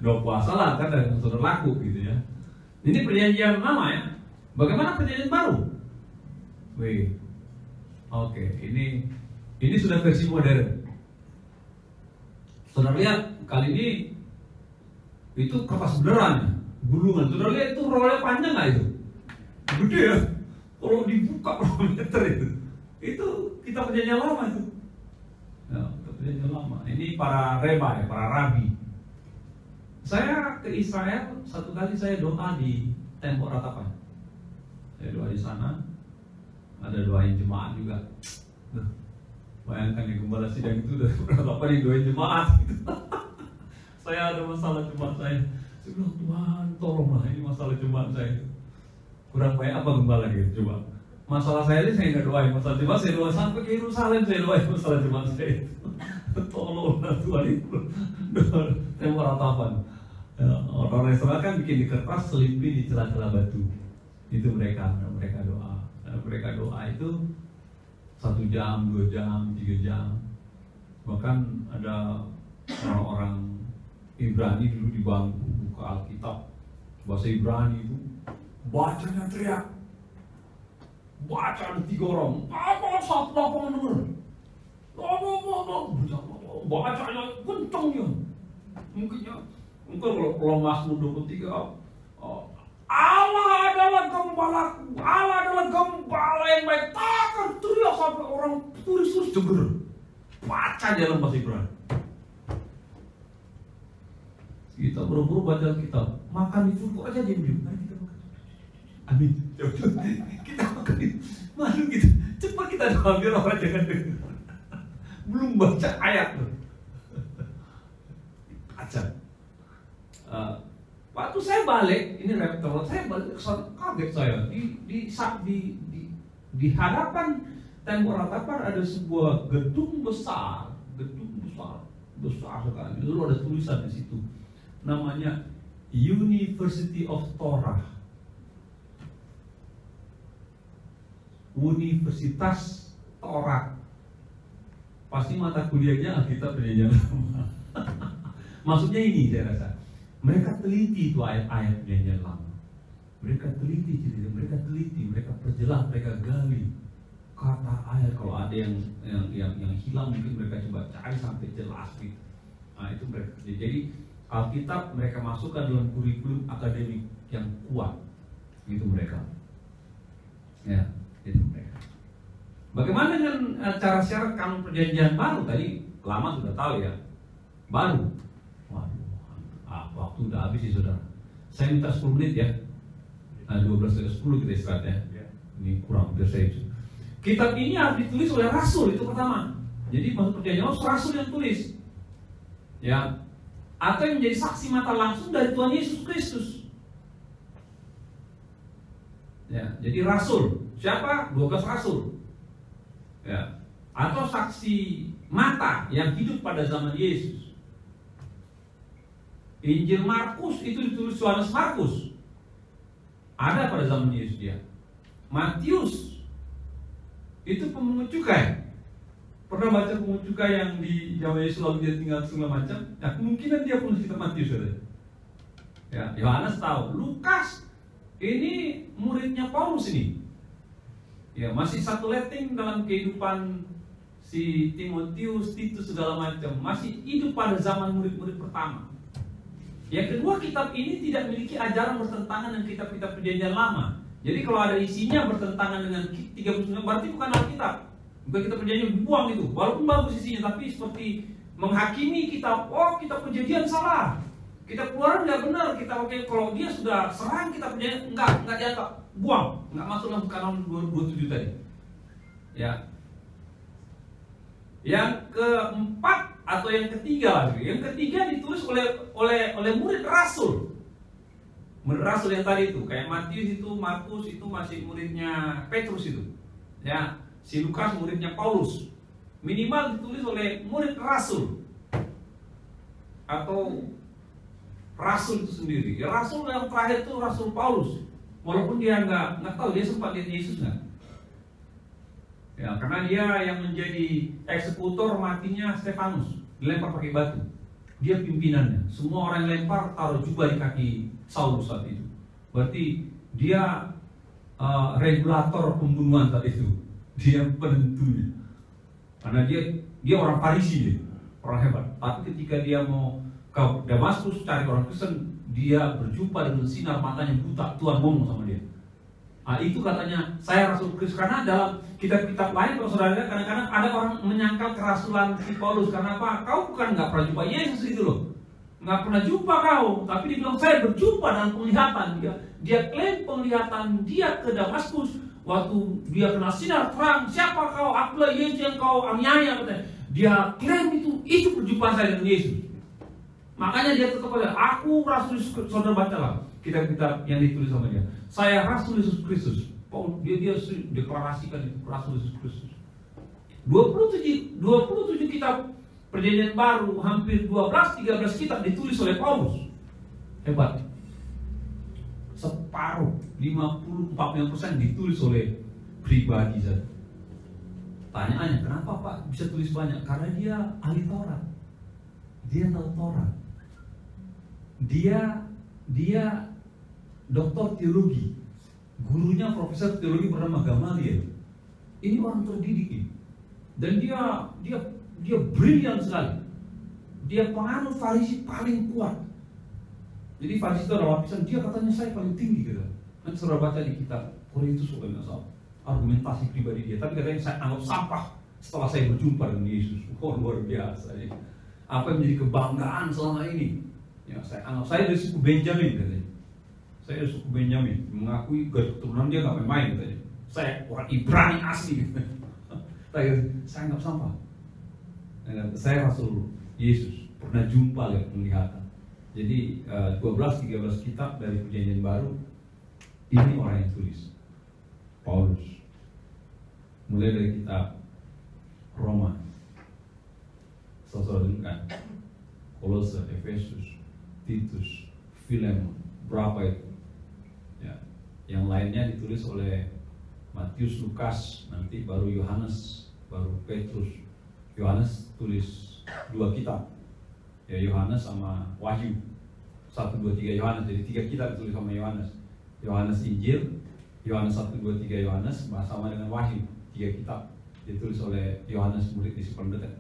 Doa puasa lah kan dan sudah laku gitu ya. Ini perjanjian lama ya. Bagaimana perjanjian baru? Wih, oke, ini sudah versi modern. Saudara lihat kali ini itu kertas beneran, gulungan. Saudara lihat itu rolnya panjang nggak itu? Gede ya. Kalau dibuka berapa meter itu kita perjanjian lama itu. Ya, perjanjian lama. Ini para reba ya, para rabi. Saya ke Israel satu kali, saya doa di tembok ratapan. Saya doa di sana. Ada doain jemaat juga. Bayangkan ya, gembala sidang itu udah berapa yang doain jemaat gitu. Saya ada masalah jemaat saya bilang, Tuhan tolonglah, ini masalah jemaat saya. Kurang baik apa gembala gitu, coba. Masalah saya ini saya nggak doain, masalah jemaat saya doain sampai ke Yerusalem, saya doain masalah jemaat saya itu. Tolonglah Tuhan itu. Tembok ratapan. Orang Israel kan bikin di kertas, selipin di celah-celah batu. Itu mereka doa. Mereka doa itu 1 jam, 2 jam, 3 jam. Bahkan ada orang-orang Ibrani dulu di bangku buka Alkitab bahasa Ibrani itu, bacanya teriak, baca ada 3 orang, apa satu lapangan dengar, bacanya kencang ya, mungkin kalau Mazmur 23, Allah adalah gembalaku, Allah adalah gembala yang baik. Takkan teriak sampai orang turis denger. Baca dalam bahasa Ibrani. Kita buru-buru baca kitab, makan di food aja diam-diam. Mari kita makan. Amin. Kita makan itu. Malu gitu. Cepat kita doa biar orang jangan dengar. Belum baca ayat tuh. Baca. Waktu saya balik, ini laptop saya balik, kaget saya di hadapan tembok ratapan ada sebuah gedung besar sekali. Lalu ada tulisan di situ, namanya University of Torah, Universitas Torah. Pasti mata kuliahnya Alkitab Perjanjian Lama. Maksudnya ini saya rasa, mereka teliti itu ayat-ayat Perjanjian Lama. Mereka teliti cerita, mereka perjelas, mereka gali kata ayat. Kalau ada yang hilang mungkin mereka coba cari sampai jelas gitu. Nah itu mereka. Jadi Alkitab mereka masukkan dalam kurikulum akademik yang kuat. Itu mereka. Ya, itu mereka. Bagaimana dengan cara syarat kanun perjanjian baru tadi? Lama sudah tahu ya. Baru. Waduh, waktu udah habis sih saudara. Saya minta 10 menit ya. Nah 12:10 kita istirahat ya. Ini kurang dari saya. Kitab ini harus ditulis oleh rasul, itu pertama. Jadi maksud perjanjian rasul yang tulis. Ya. Atau yang menjadi saksi mata langsung dari Tuhan Yesus Kristus. Ya, jadi rasul. Siapa? 12 rasul. Ya. Atau saksi mata yang hidup pada zaman Yesus. Injil Markus itu ditulis Yohanes Markus. Ada pada zaman Yesus dia. Matius itu pemungut cukai. Pernah baca pemungut cukai yang di zaman Yesus lalu dia tinggal segala macam? Ya kemungkinan dia pun kitab Matius ada. Ya, Yohanes tahu. Lukas ini muridnya Paulus ini. Ya, masih satu letting dalam kehidupan si Timotius, Titus segala macam. Masih hidup pada zaman murid-murid pertama. Yang kedua, kitab ini tidak memiliki ajaran bertentangan dengan kitab-kitab Perjanjian Lama. Jadi kalau ada isinya bertentangan dengan 39 berarti bukan Alkitab. Bukan kitab Perjanjian, dibuang itu. Walaupun bagus isinya, tapi seperti menghakimi kitab, oh kitab Perjanjian salah. Kitab Keluaran nggak benar, kita pakai kalau dia sudah serang kitab Perjanjian enggak dianggap, buang, nggak masuk dalam kanon 27 tadi. Ya. Yang keempat atau yang ketiga lagi. Yang ketiga ditulis oleh murid rasul. Murid rasul yang tadi itu, kayak Matius itu, Markus itu masih muridnya Petrus itu. Ya, si Lukas muridnya Paulus. Minimal ditulis oleh murid rasul atau rasul itu sendiri. Ya, rasul yang terakhir itu Rasul Paulus. Walaupun dia nggak tahu dia sempat lihat Yesus nggak. Ya, karena dia yang menjadi eksekutor matinya Stefanus, dilempar pakai batu. Dia pimpinannya. Semua orang yang lempar taruh jubah di kaki Saulus saat itu. Berarti dia regulator pembunuhan saat itu. Dia penentunya. Karena dia orang Farisi, orang hebat. Tapi ketika dia mau ke Damaskus cari orang Kristen, dia berjumpa dengan sinar matanya buta. Tuhan ngomong sama dia. Nah, itu katanya saya Rasul Kristus. Karena dalam kitab-kitab lain kalau saudara lihat kadang-kadang ada orang menyangkal kerasulan si Paulus. Karena apa? Kau bukan nggak pernah jumpa Yesus itu loh. Nggak pernah jumpa kau. Tapi dia bilang saya berjumpa dengan penglihatan. Dia klaim penglihatan dia ke Damaskus. Waktu dia kena sinar terang, siapa kau? Akulah Yesus yang kau aniaya katanya. Dia klaim itu perjumpaan saya dengan Yesus. Makanya dia tetap ada, aku Rasul Yesus Kristus. Saudara bacalah kitab-kitab yang ditulis sama dia. Saya Rasul Yesus Kristus. Dia deklarasikan itu Rasul Yesus Kristus. 27 kitab Perjanjian Baru, hampir 12-13 kitab ditulis oleh Paulus. Hebat. Separuh 50-40% ditulis oleh pribadi saja. Tanyaannya, kenapa Pak bisa tulis banyak? Karena dia ahli Taurat. Dia tahu Taurat. Dia doktor teologi. Gurunya profesor teologi bernama Gamaliel. Ini orang terdidik ini. Dan dia brilian sekali. Dia penganut Farisi paling kuat. Jadi Farisi itu ada lapisan, dia katanya saya paling tinggi gitu. Nanti saudara baca di kitab Korintus kalau nggak salah, argumentasi pribadi dia. Tapi katanya saya anggap sampah setelah saya berjumpa dengan Yesus. Luar biasa ya. Apa yang menjadi kebanggaan selama ini? Ya, saya anggap saya dari suku Benjamin katanya. Saya dari suku Benjamin, mengakui keturunan dia nggak main-main katanya. Saya orang Ibrani asli. Saya anggap sampah. Saya Rasul Yesus pernah jumpa lihat penglihatan. Jadi 12-13 kitab dari Perjanjian Baru ini orang yang tulis Paulus. Mulai dari kitab Roma, saudara kan, Kolose, Efesus, Titus, Filemon, berapa itu? Ya, yang lainnya ditulis oleh Matius, Lukas, nanti baru Yohanes, baru Petrus. Yohanes tulis 2 kitab, ya Yohanes sama Wahyu, 1, 2, 3 Yohanes, jadi 3 kitab ditulis sama Yohanes. Yohanes Injil, Yohanes 1, 2, 3 Yohanes sama dengan Wahyu, 3 kitab ditulis oleh Yohanes murid di Sependetet.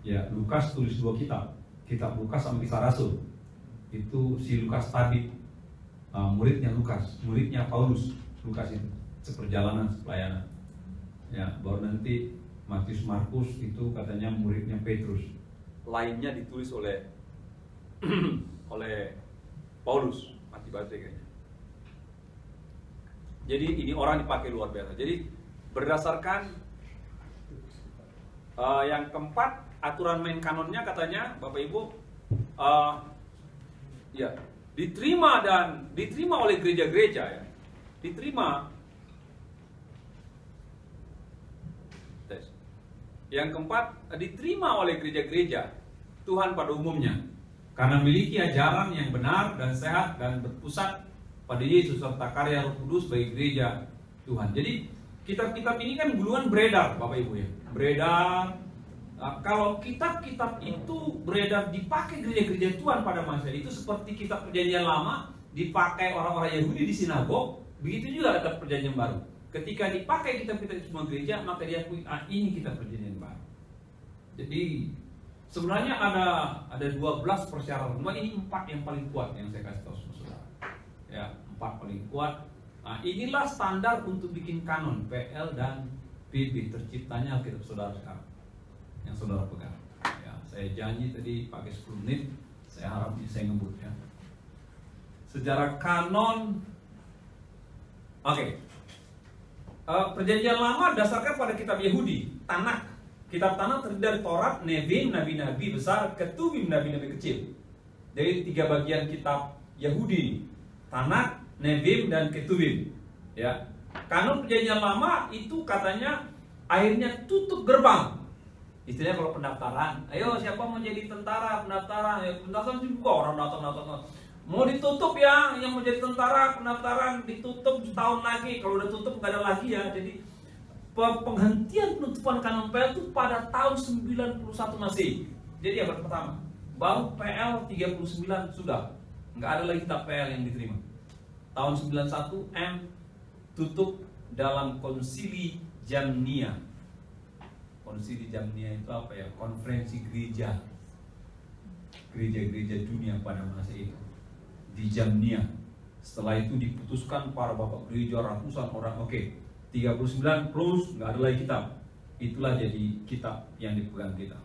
Ya, Lukas tulis 2 kitab, kitab Lukas sama Kisah Rasul. Itu si Lukas tadi, muridnya Lukas, muridnya Paulus. Lukas itu seperjalanan, pelayanan. Ya, baru nanti Matius, Markus itu katanya muridnya Petrus. Lainnya ditulis oleh oleh Paulus, mati baca kayaknya. Jadi ini orang dipakai luar biasa. Jadi berdasarkan yang keempat, aturan main kanonnya katanya Bapak Ibu ya diterima oleh gereja-gereja ya. Diterima. Yang keempat, diterima oleh gereja-gereja Tuhan pada umumnya karena memiliki ajaran yang benar dan sehat dan berpusat pada Yesus serta karya Roh Kudus bagi gereja Tuhan. Jadi kitab-kitab ini kan duluan beredar Bapak Ibu ya. Beredar. Kalau kitab-kitab itu beredar dipakai gereja-gereja Tuhan pada masa itu seperti kitab Perjanjian Lama dipakai orang-orang Yahudi di sinagog, begitu juga kitab Perjanjian Baru. Ketika dipakai kitab-kitab semua gereja, maka diakui ini kitab Perjanjian Baru. Jadi sebenarnya ada 12 persyaratan, cuma ini 4 yang paling kuat yang saya kasih tahu sama saudara. Ya, 4 paling kuat. Nah, inilah standar untuk bikin kanon PL dan PB terciptanya Alkitab saudara sekarang yang saudara pegang. Ya, saya janji tadi pakai 10 menit, saya harap saya ngebut ya. Sejarah kanon, oke. Perjanjian Lama dasarkan pada kitab Yahudi, Tanakh. Kitab Tanakh terdiri dari Taurat, Nevim, nabi-nabi besar, Ketuvim, nabi-nabi kecil. Dari 3 bagian kitab Yahudi, Tanakh, Nevim, dan Ketuvim. Ya, kanon Perjanjian Lama itu katanya akhirnya tutup gerbang. Istilahnya kalau pendaftaran, ayo siapa mau jadi tentara, pendaftaran, ya pendaftaran juga orang datang. Mau ditutup ya, yang mau jadi tentara, pendaftaran ditutup setahun lagi. Kalau udah tutup nggak ada lagi ya. Jadi penghentian penutupan kanon PL itu pada tahun 91 Masehi. Jadi yang pertama, baru PL 39 sudah nggak ada lagi kitab PL yang diterima. Tahun 91 M tutup dalam konsili Jamnia. Konsili Jamnia itu apa ya? Konferensi gereja dunia pada masa itu di Jamnia. Setelah itu diputuskan para bapak gereja ratusan orang, 39 plus nggak ada lagi kitab. Itulah jadi kitab yang dipegang kita.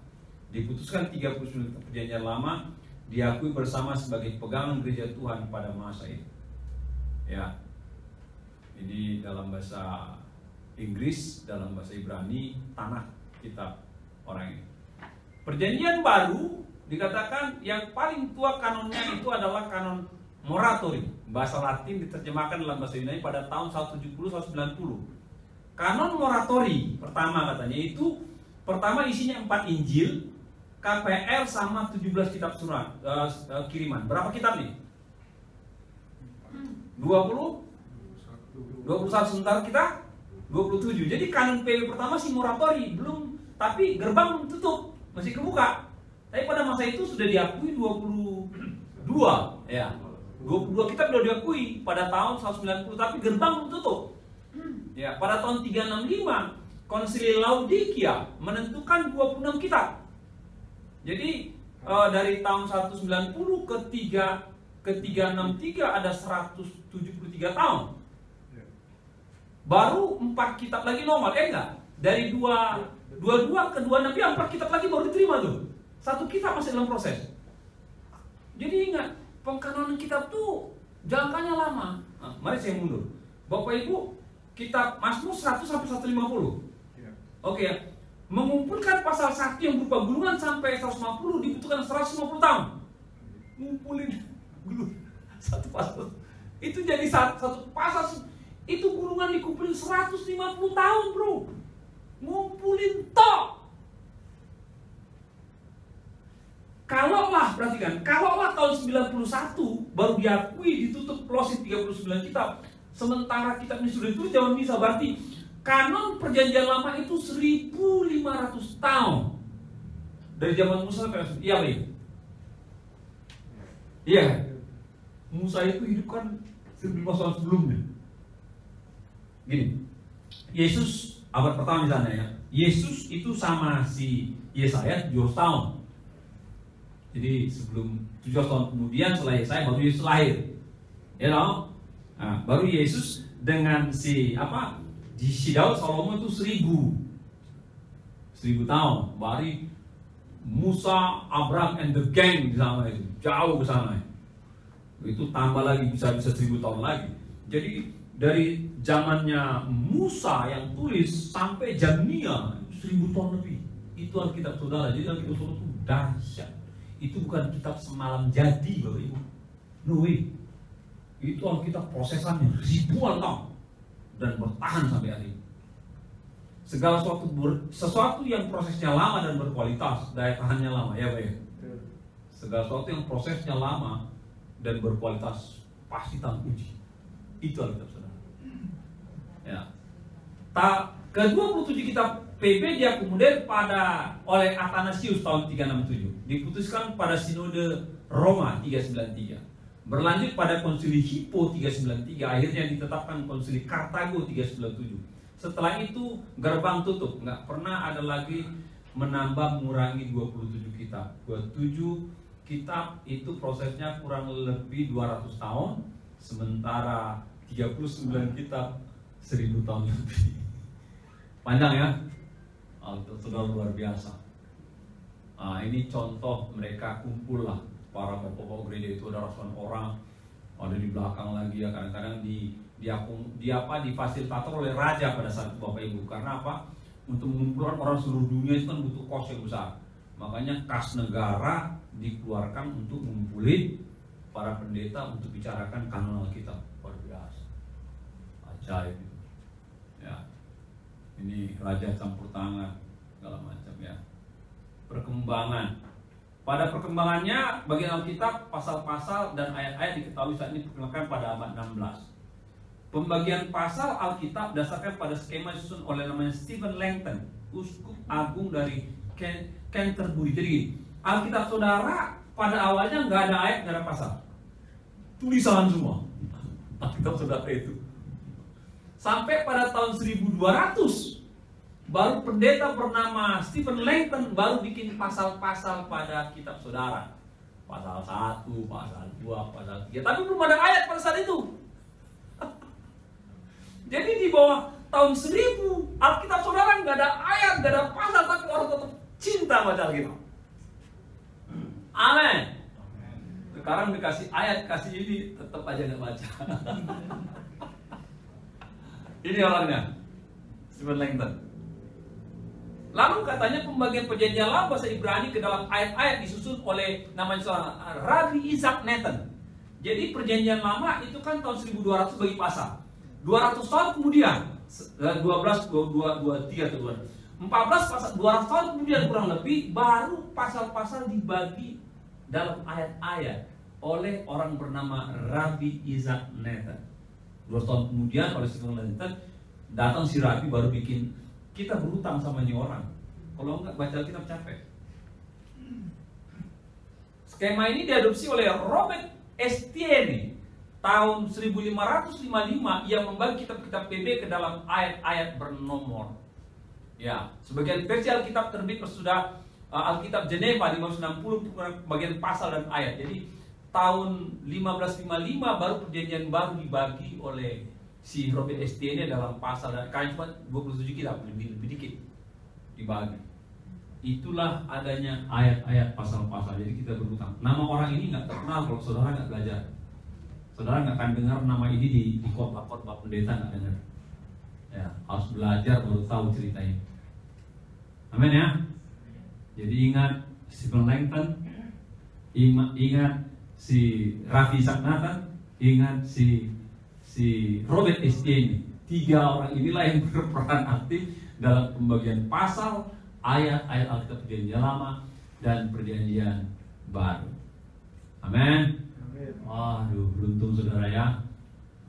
Diputuskan 39 Perjanjian Lama diakui bersama sebagai pegangan gereja Tuhan pada masa itu. Ya, ini dalam bahasa Inggris, dalam bahasa Ibrani, Tanakh kitab orang ini. Perjanjian Baru dikatakan yang paling tua kanonnya itu adalah kanon Moratori. Bahasa Latin diterjemahkan dalam bahasa Yunani pada tahun 170-190. Kanon Moratori pertama katanya itu pertama isinya 4 Injil, KPL sama 17 kitab surat kiriman. Berapa kitab nih? 21 sementara kita 27. Jadi kanon PW pertama si Moratori belum, tapi gerbang tutup, masih kebuka. Tapi pada masa itu sudah diakui 22 ya. 22 kitab sudah diakui pada tahun 190, tapi gerbang tutup. Ya, pada tahun 365 Konsili Laodikia menentukan 26 kitab. Jadi dari tahun 190 ke 363 ada 173 tahun. Baru 4 kitab lagi normal, enggak? Dari 22 ke 26 4 kitab lagi baru diterima tuh. 1 kitab masih dalam proses. Jadi ingat, pengkanonan kitab tuh jangkanya lama. Nah, mari saya mundur. Bapak Ibu, kitab Mazmur 100 sampai 150. Oke ya. Mengumpulkan pasal 1 yang berupa gulungan sampai 150 dibutuhkan 150 tahun. Ngumpulin gulungan satu pasal. Itu jadi satu pasal. Itu gulungan dikumpulin 150 tahun, bro. kumpulin tok. Kalaulah, perhatikan, kalaulah tahun 91 baru diakui ditutup closing 39 kitab, sementara kitab ini sudah ditulis zaman Misa, berarti kanon perjanjian lama itu 1500 tahun. Dari zaman Musa sampai Rasul. Iya, Pak? Iya. Musa itu hidup kan 1500 tahun sebelumnya. Gini, Yesus abad pertama di sana ya. Yesus itu sama si Yesaya 700 tahun. Jadi sebelum 700 tahun kemudian setelah Yesaya baru Yesus lahir. Ya know? Nah, baru Yesus dengan si Daud Salomo itu 1000 tahun. Baru Musa, Abraham and the gang di sana itu jauh ke sana. Itu tambah lagi bisa 1000 tahun lagi. Jadi dari zamannya Musa yang tulis sampai Jeremia 1000 tahun lebih. Itu Alkitab saudara. Jadi Alkitab saudara itu dahsyat. Itu bukan kitab semalam jadi, Bapak Ibu. No way. Itu Alkitab prosesannya ribuan tahun dan bertahan sampai hari ini. Segala sesuatu yang prosesnya lama dan berkualitas, daya tahannya lama, ya Pak ya. Segala sesuatu yang prosesnya lama dan berkualitas pasti tahan uji. Itu Alkitab saudara. Ya. Ke-27 kitab PB diakomodir oleh Athanasius tahun 367. Diputuskan pada Sinode Roma 393. Berlanjut pada Konsili Hippo 393. Akhirnya ditetapkan Konsili Kartago 397. Setelah itu gerbang tutup. Nggak pernah ada lagi menambah mengurangi 27 kitab. 27 kitab itu prosesnya kurang lebih 200 tahun. Sementara 39 kitab 1000 tahun lebih. Panjang ya, saudara luar biasa. Ini contoh mereka kumpul lah, para bapak-bapak gereja itu ada ratusan orang, ada di belakang lagi ya, kadang-kadang di fasilitator oleh raja pada saat itu Bapak Ibu. Karena apa? Untuk mengumpulkan orang seluruh dunia itu kan butuh kos yang besar. Makanya kas negara dikeluarkan untuk mengumpulin para pendeta untuk bicarakan kanon Alkitab. Luar biasa, ajaib. Ya. Ini raja campur tangan segala macam ya. Perkembangan. Pada perkembangannya bagian Alkitab, pasal-pasal dan ayat-ayat diketahui saat ini diperkenalkan pada abad 16. Pembagian pasal Alkitab berdasarkan pada skema disusun oleh namanya Stephen Langton, uskup agung dari Canterbury. Jadi Alkitab saudara pada awalnya nggak ada ayat, nggak ada pasal, tulisan semua. Alkitab saudara itu. Sampai pada tahun 1200 baru pendeta bernama Stephen Langton baru bikin pasal-pasal pada kitab saudara. Pasal 1, pasal 2, pasal 3. Tapi belum ada ayat pada saat itu. Jadi di bawah tahun 1000 Alkitab saudara nggak ada ayat, nggak ada pasal, tapi orang tetap cinta baca Alkitab. Amin. Sekarang dikasih ayat, kasih ini tetap aja nggak baca. Ini orangnya, Stephen Langton. Lalu katanya pembagian perjanjian lama bahasa Ibrani ke dalam ayat-ayat disusun oleh namanya Rabbi Isaac Nathan. Jadi perjanjian lama itu kan tahun 1200 bagi pasal. 200 tahun kemudian, 12, 23 atau 14 pasal, 200 tahun kemudian kurang lebih baru pasal-pasal dibagi dalam ayat-ayat oleh orang bernama Rabbi Isaac Nathan. 2 tahun kemudian oleh Stephen Langton datang si Rabi baru bikin, kita berutang sama ini orang. Kalau enggak baca Alkitab capek. Skema ini diadopsi oleh Robert Estienne tahun 1555. Ia membagi kitab-kitab PB ke dalam ayat-ayat bernomor. Ya, sebagian versi Alkitab terbit sudah Alkitab Geneva 1560 bagian pasal dan ayat. Jadi tahun 1555 baru perjanjian baru dibagi oleh si Robert Estienne dalam pasal, dan kan cuma 27 kitab, lebih dikit dibagi. Itulah adanya ayat-ayat pasal-pasal. Jadi kita berutang. Nama orang ini nggak terkenal kalau saudara nggak belajar. Saudara nggak akan dengar nama ini di khotbah pendeta, nggak dengar. Ya, harus belajar baru tahu ceritanya. Amin ya. Jadi ingat Stephen Langton, ingat si Rabbi Isaac Nathan, ingat si Robert Estienne. Tiga orang inilah yang berperan aktif dalam pembagian pasal, ayat-ayat Alkitab Perjanjian Lama dan Perjanjian Baru. Amin. Aduh, beruntung saudara ya.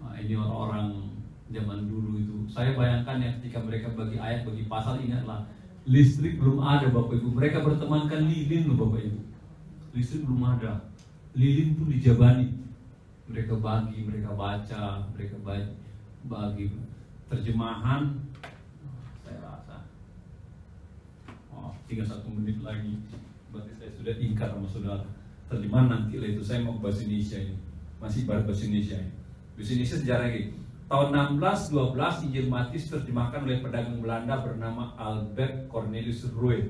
Nah, ini orang-orang zaman dulu itu. Saya bayangkan ya, ketika mereka bagi ayat, bagi pasal, ingatlah listrik belum ada Bapak Ibu. Mereka bertemankan lilin loh Bapak Ibu. Listrik belum ada. Lilin pun dijabani. Mereka bagi, mereka baca, mereka bagi terjemahan. Saya rasa tinggal 1 menit lagi, berarti saya sudah ingkar sama saudara. Terjemahan nanti lah itu, saya mau bahasa Indonesia ini, masih bahasa Indonesia ini. Bahasa Indonesia sejarah ini. Tahun 1612 Injil Matius terjemahkan oleh pedagang Belanda bernama Albert Cornelius Roy.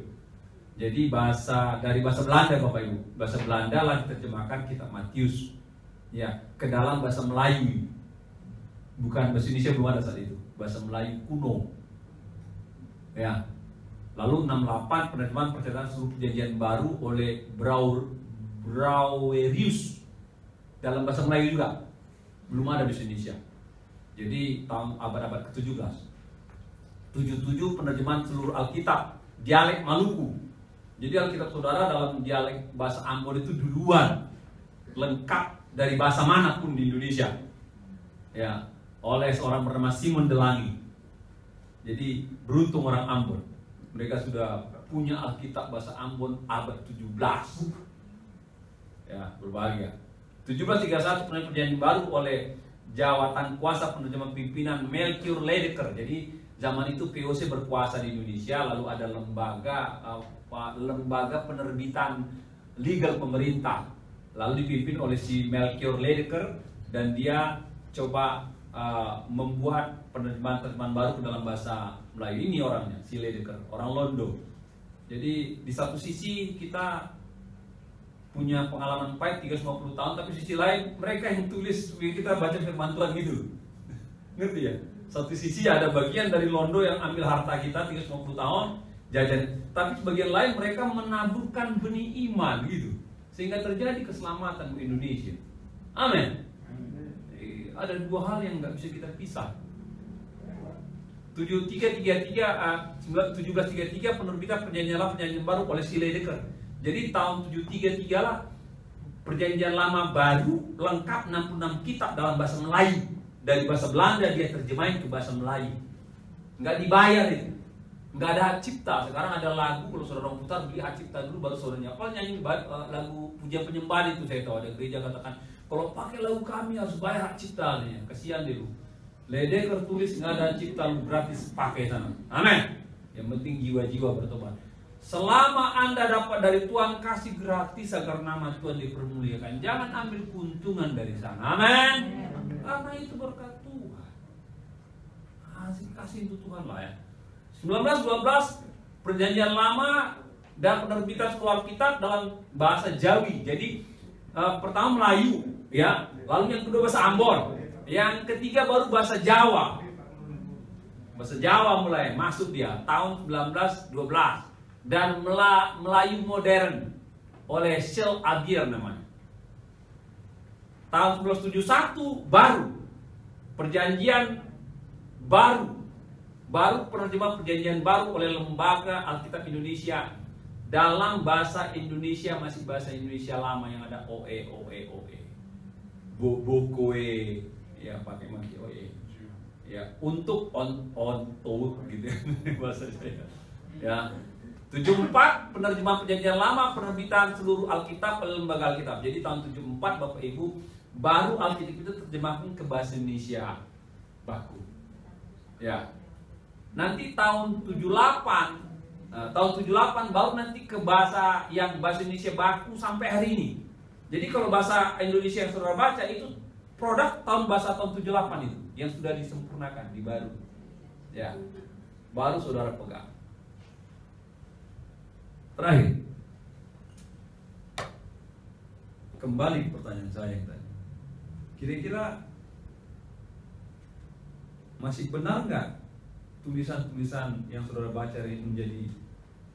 Jadi dari bahasa Belanda Bapak Ibu, bahasa Belanda lah diterjemahkan kitab Matius ya ke dalam bahasa Melayu. Bukan bahasa Indonesia, belum ada saat itu. Bahasa Melayu kuno. Ya. Lalu 68 penerjemahan percetakan seluruh Perjanjian Baru oleh Brouwerius dalam bahasa Melayu juga. Belum ada bahasa Indonesia. Jadi tahun abad-abad ke-17. 77 penerjemahan seluruh Alkitab dialek Maluku. Jadi Alkitab saudara dalam dialek bahasa Ambon itu duluan lengkap dari bahasa manapun di Indonesia. Ya, oleh seorang bernama Simon Delangi. Jadi beruntung orang Ambon. Mereka sudah punya Alkitab bahasa Ambon abad 17. Ya, berbahagia. 1731 Perjanjian Baru oleh jawatan kuasa penerjemah pimpinan Melchior Ledecker. Jadi zaman itu POC berkuasa di Indonesia, lalu ada lembaga penerbitan legal pemerintah, lalu dipimpin oleh si Melchior Ledecker, dan dia coba membuat penerjemahan baru ke dalam bahasa Melayu. Ini orangnya, si Ledecker, orang Londo. Jadi di satu sisi kita punya pengalaman pahit 350 tahun, tapi sisi lain mereka yang tulis kita baca firman Tuhan gitu. Ngerti ya? Satu sisi ada bagian dari Londo yang ambil harta kita 350 tahun jajan, tapi sebagian lain mereka menaburkan benih iman gitu, sehingga terjadi keselamatan di Indonesia. Amin. Ada dua hal yang nggak bisa kita pisah. 1733 penerbitan Perjanjian Lama Perjanjian Baru oleh si Ledecker. Jadi tahun 733 lah Perjanjian Lama Baru lengkap 66 kitab dalam bahasa Melayu. Dari bahasa Belanda dia terjemahin ke bahasa Melayu. Nggak dibayar itu. Nggak ada hak cipta. Sekarang ada lagu, kalau saudara putar beli hak cipta dulu baru saudara nyapa nyanyi lagu pujian penyembahan itu. Saya tahu ada gereja katakan kalau pakai lagu kami harus bayar hak cipta. Kasihan dulu. Ledecker tulis nggak ada hak cipta, lu gratis pakai sana. Amin. Yang penting jiwa-jiwa bertobat. Selama Anda dapat dari Tuhan, kasih gratis agar nama Tuhan dipermuliakan. Jangan ambil keuntungan dari sana. Amin. Karena itu berkat Tuhan. Kasih itu Tuhan lah ya. 1912 Perjanjian Lama dan penerbitan seluruh kitab dalam bahasa Jawi. Jadi pertama Melayu, ya. Lalu yang kedua bahasa Ambon. Yang ketiga baru bahasa Jawa. Bahasa Jawa mulai masuk dia tahun 1912. Dan Melayu modern oleh Shel Abier namanya. Tahun 1971 baru Perjanjian Baru penerjemah Perjanjian Baru oleh Lembaga Alkitab Indonesia dalam bahasa Indonesia, masih bahasa Indonesia lama yang ada oe bokoe ya, pakai maki oe ya, untuk on to gitu bahasa saya ya. 74 penerjemahan Perjanjian Lama penerbitan seluruh Alkitab oleh Lembaga Alkitab. Jadi tahun 74 Bapak Ibu baru Alkitab itu terjemahkan ke bahasa Indonesia baku. Ya. Nanti tahun 78 baru nanti ke bahasa Indonesia baku sampai hari ini. Jadi kalau bahasa Indonesia yang saudara baca itu produk tahun 78 itu yang sudah disempurnakan di baru. Ya. Baru saudara pegang. Terakhir, kembali ke pertanyaan saya yang tadi. Kira-kira masih benar nggak tulisan-tulisan yang saudara baca ini menjadi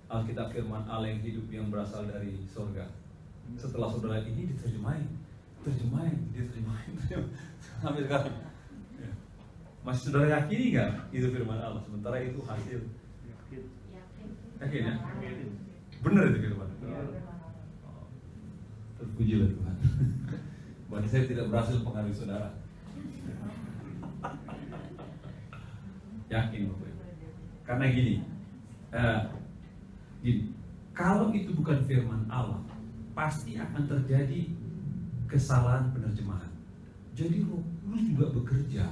Alkitab Firman Allah yang hidup yang berasal dari surga? Setelah saudara ini diterjemahin sampai sekarang. Masih saudara yakini nggak itu firman Allah? Sementara itu hasil yakin ya? Benar itu firman. Terpujilah Tuhan. Berarti saya tidak berhasil pengaruhi saudara. Yakin Bapak Ibu. Karena gini, kalau itu bukan firman Allah, pasti akan terjadi kesalahan penerjemahan. Jadi Roh Kudus juga bekerja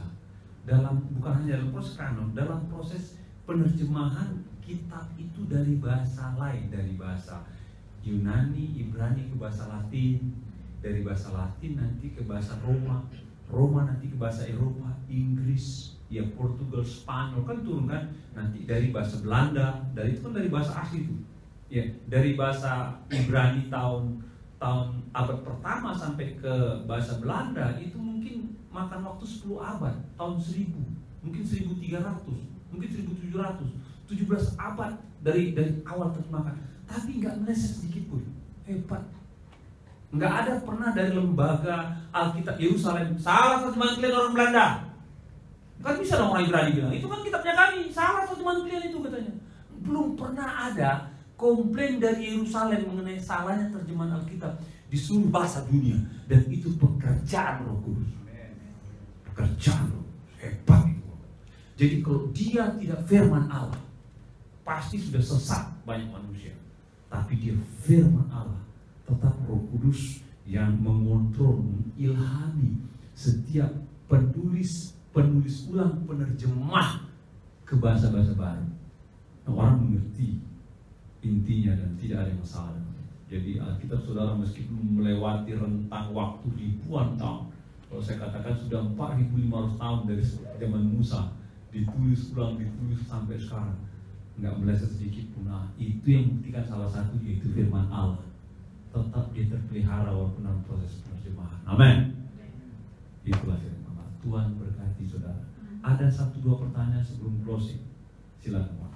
dalam, bukan hanya dalam proses kanon, dalam proses penerjemahan kitab itu dari bahasa lain, dari bahasa Yunani, Ibrani ke bahasa Latin, dari bahasa Latin nanti ke bahasa Roma, Roma nanti ke bahasa Eropa, Inggris, ya Portugal, Spanyol kan turun kan, nanti dari bahasa Belanda, dari itu kan dari bahasa asli itu, ya dari bahasa Ibrani tahun abad pertama sampai ke bahasa Belanda itu mungkin makan waktu 10 abad, tahun 1000, mungkin 1300, mungkin 1700, 17 abad dari awal terjemahkan, tapi nggak meleset sedikit pun. Hebat. Nggak ada pernah dari lembaga Alkitab Yerusalem, salah terjemahan kalian orang Belanda. Kan bisa dong orang Ibrani bilang, itu kan kitabnya kami, salah terjemahan kalian itu katanya. Belum pernah ada komplain dari Yerusalem mengenai salahnya terjemahan Alkitab di seluruh bahasa dunia, dan itu pekerjaan Roh Kudus. Pekerjaan Roh Kudus, hebat itu. Jadi kalau dia tidak firman Allah, pasti sudah sesat banyak manusia. Tapi dia firman Allah, tetap Roh Kudus yang mengontrol, mengilhami setiap penulis ulang, penerjemah ke bahasa-bahasa baru. Nah, orang mengerti intinya dan tidak ada masalah. Jadi Alkitab saudara meskipun melewati rentang waktu ribuan tahun, kalau saya katakan sudah 4.500 tahun dari zaman Musa, ditulis ulang, ditulis sampai sekarang, nggak meleset sedikit pun. Nah, itu yang membuktikan salah satu, yaitu firman Allah tetap dia terpelihara walaupun dalam proses penerjemahan. Amin. Itulah firman Allah. Tuhan berkati saudara. Ada 1-2 pertanyaan sebelum closing. Silakan.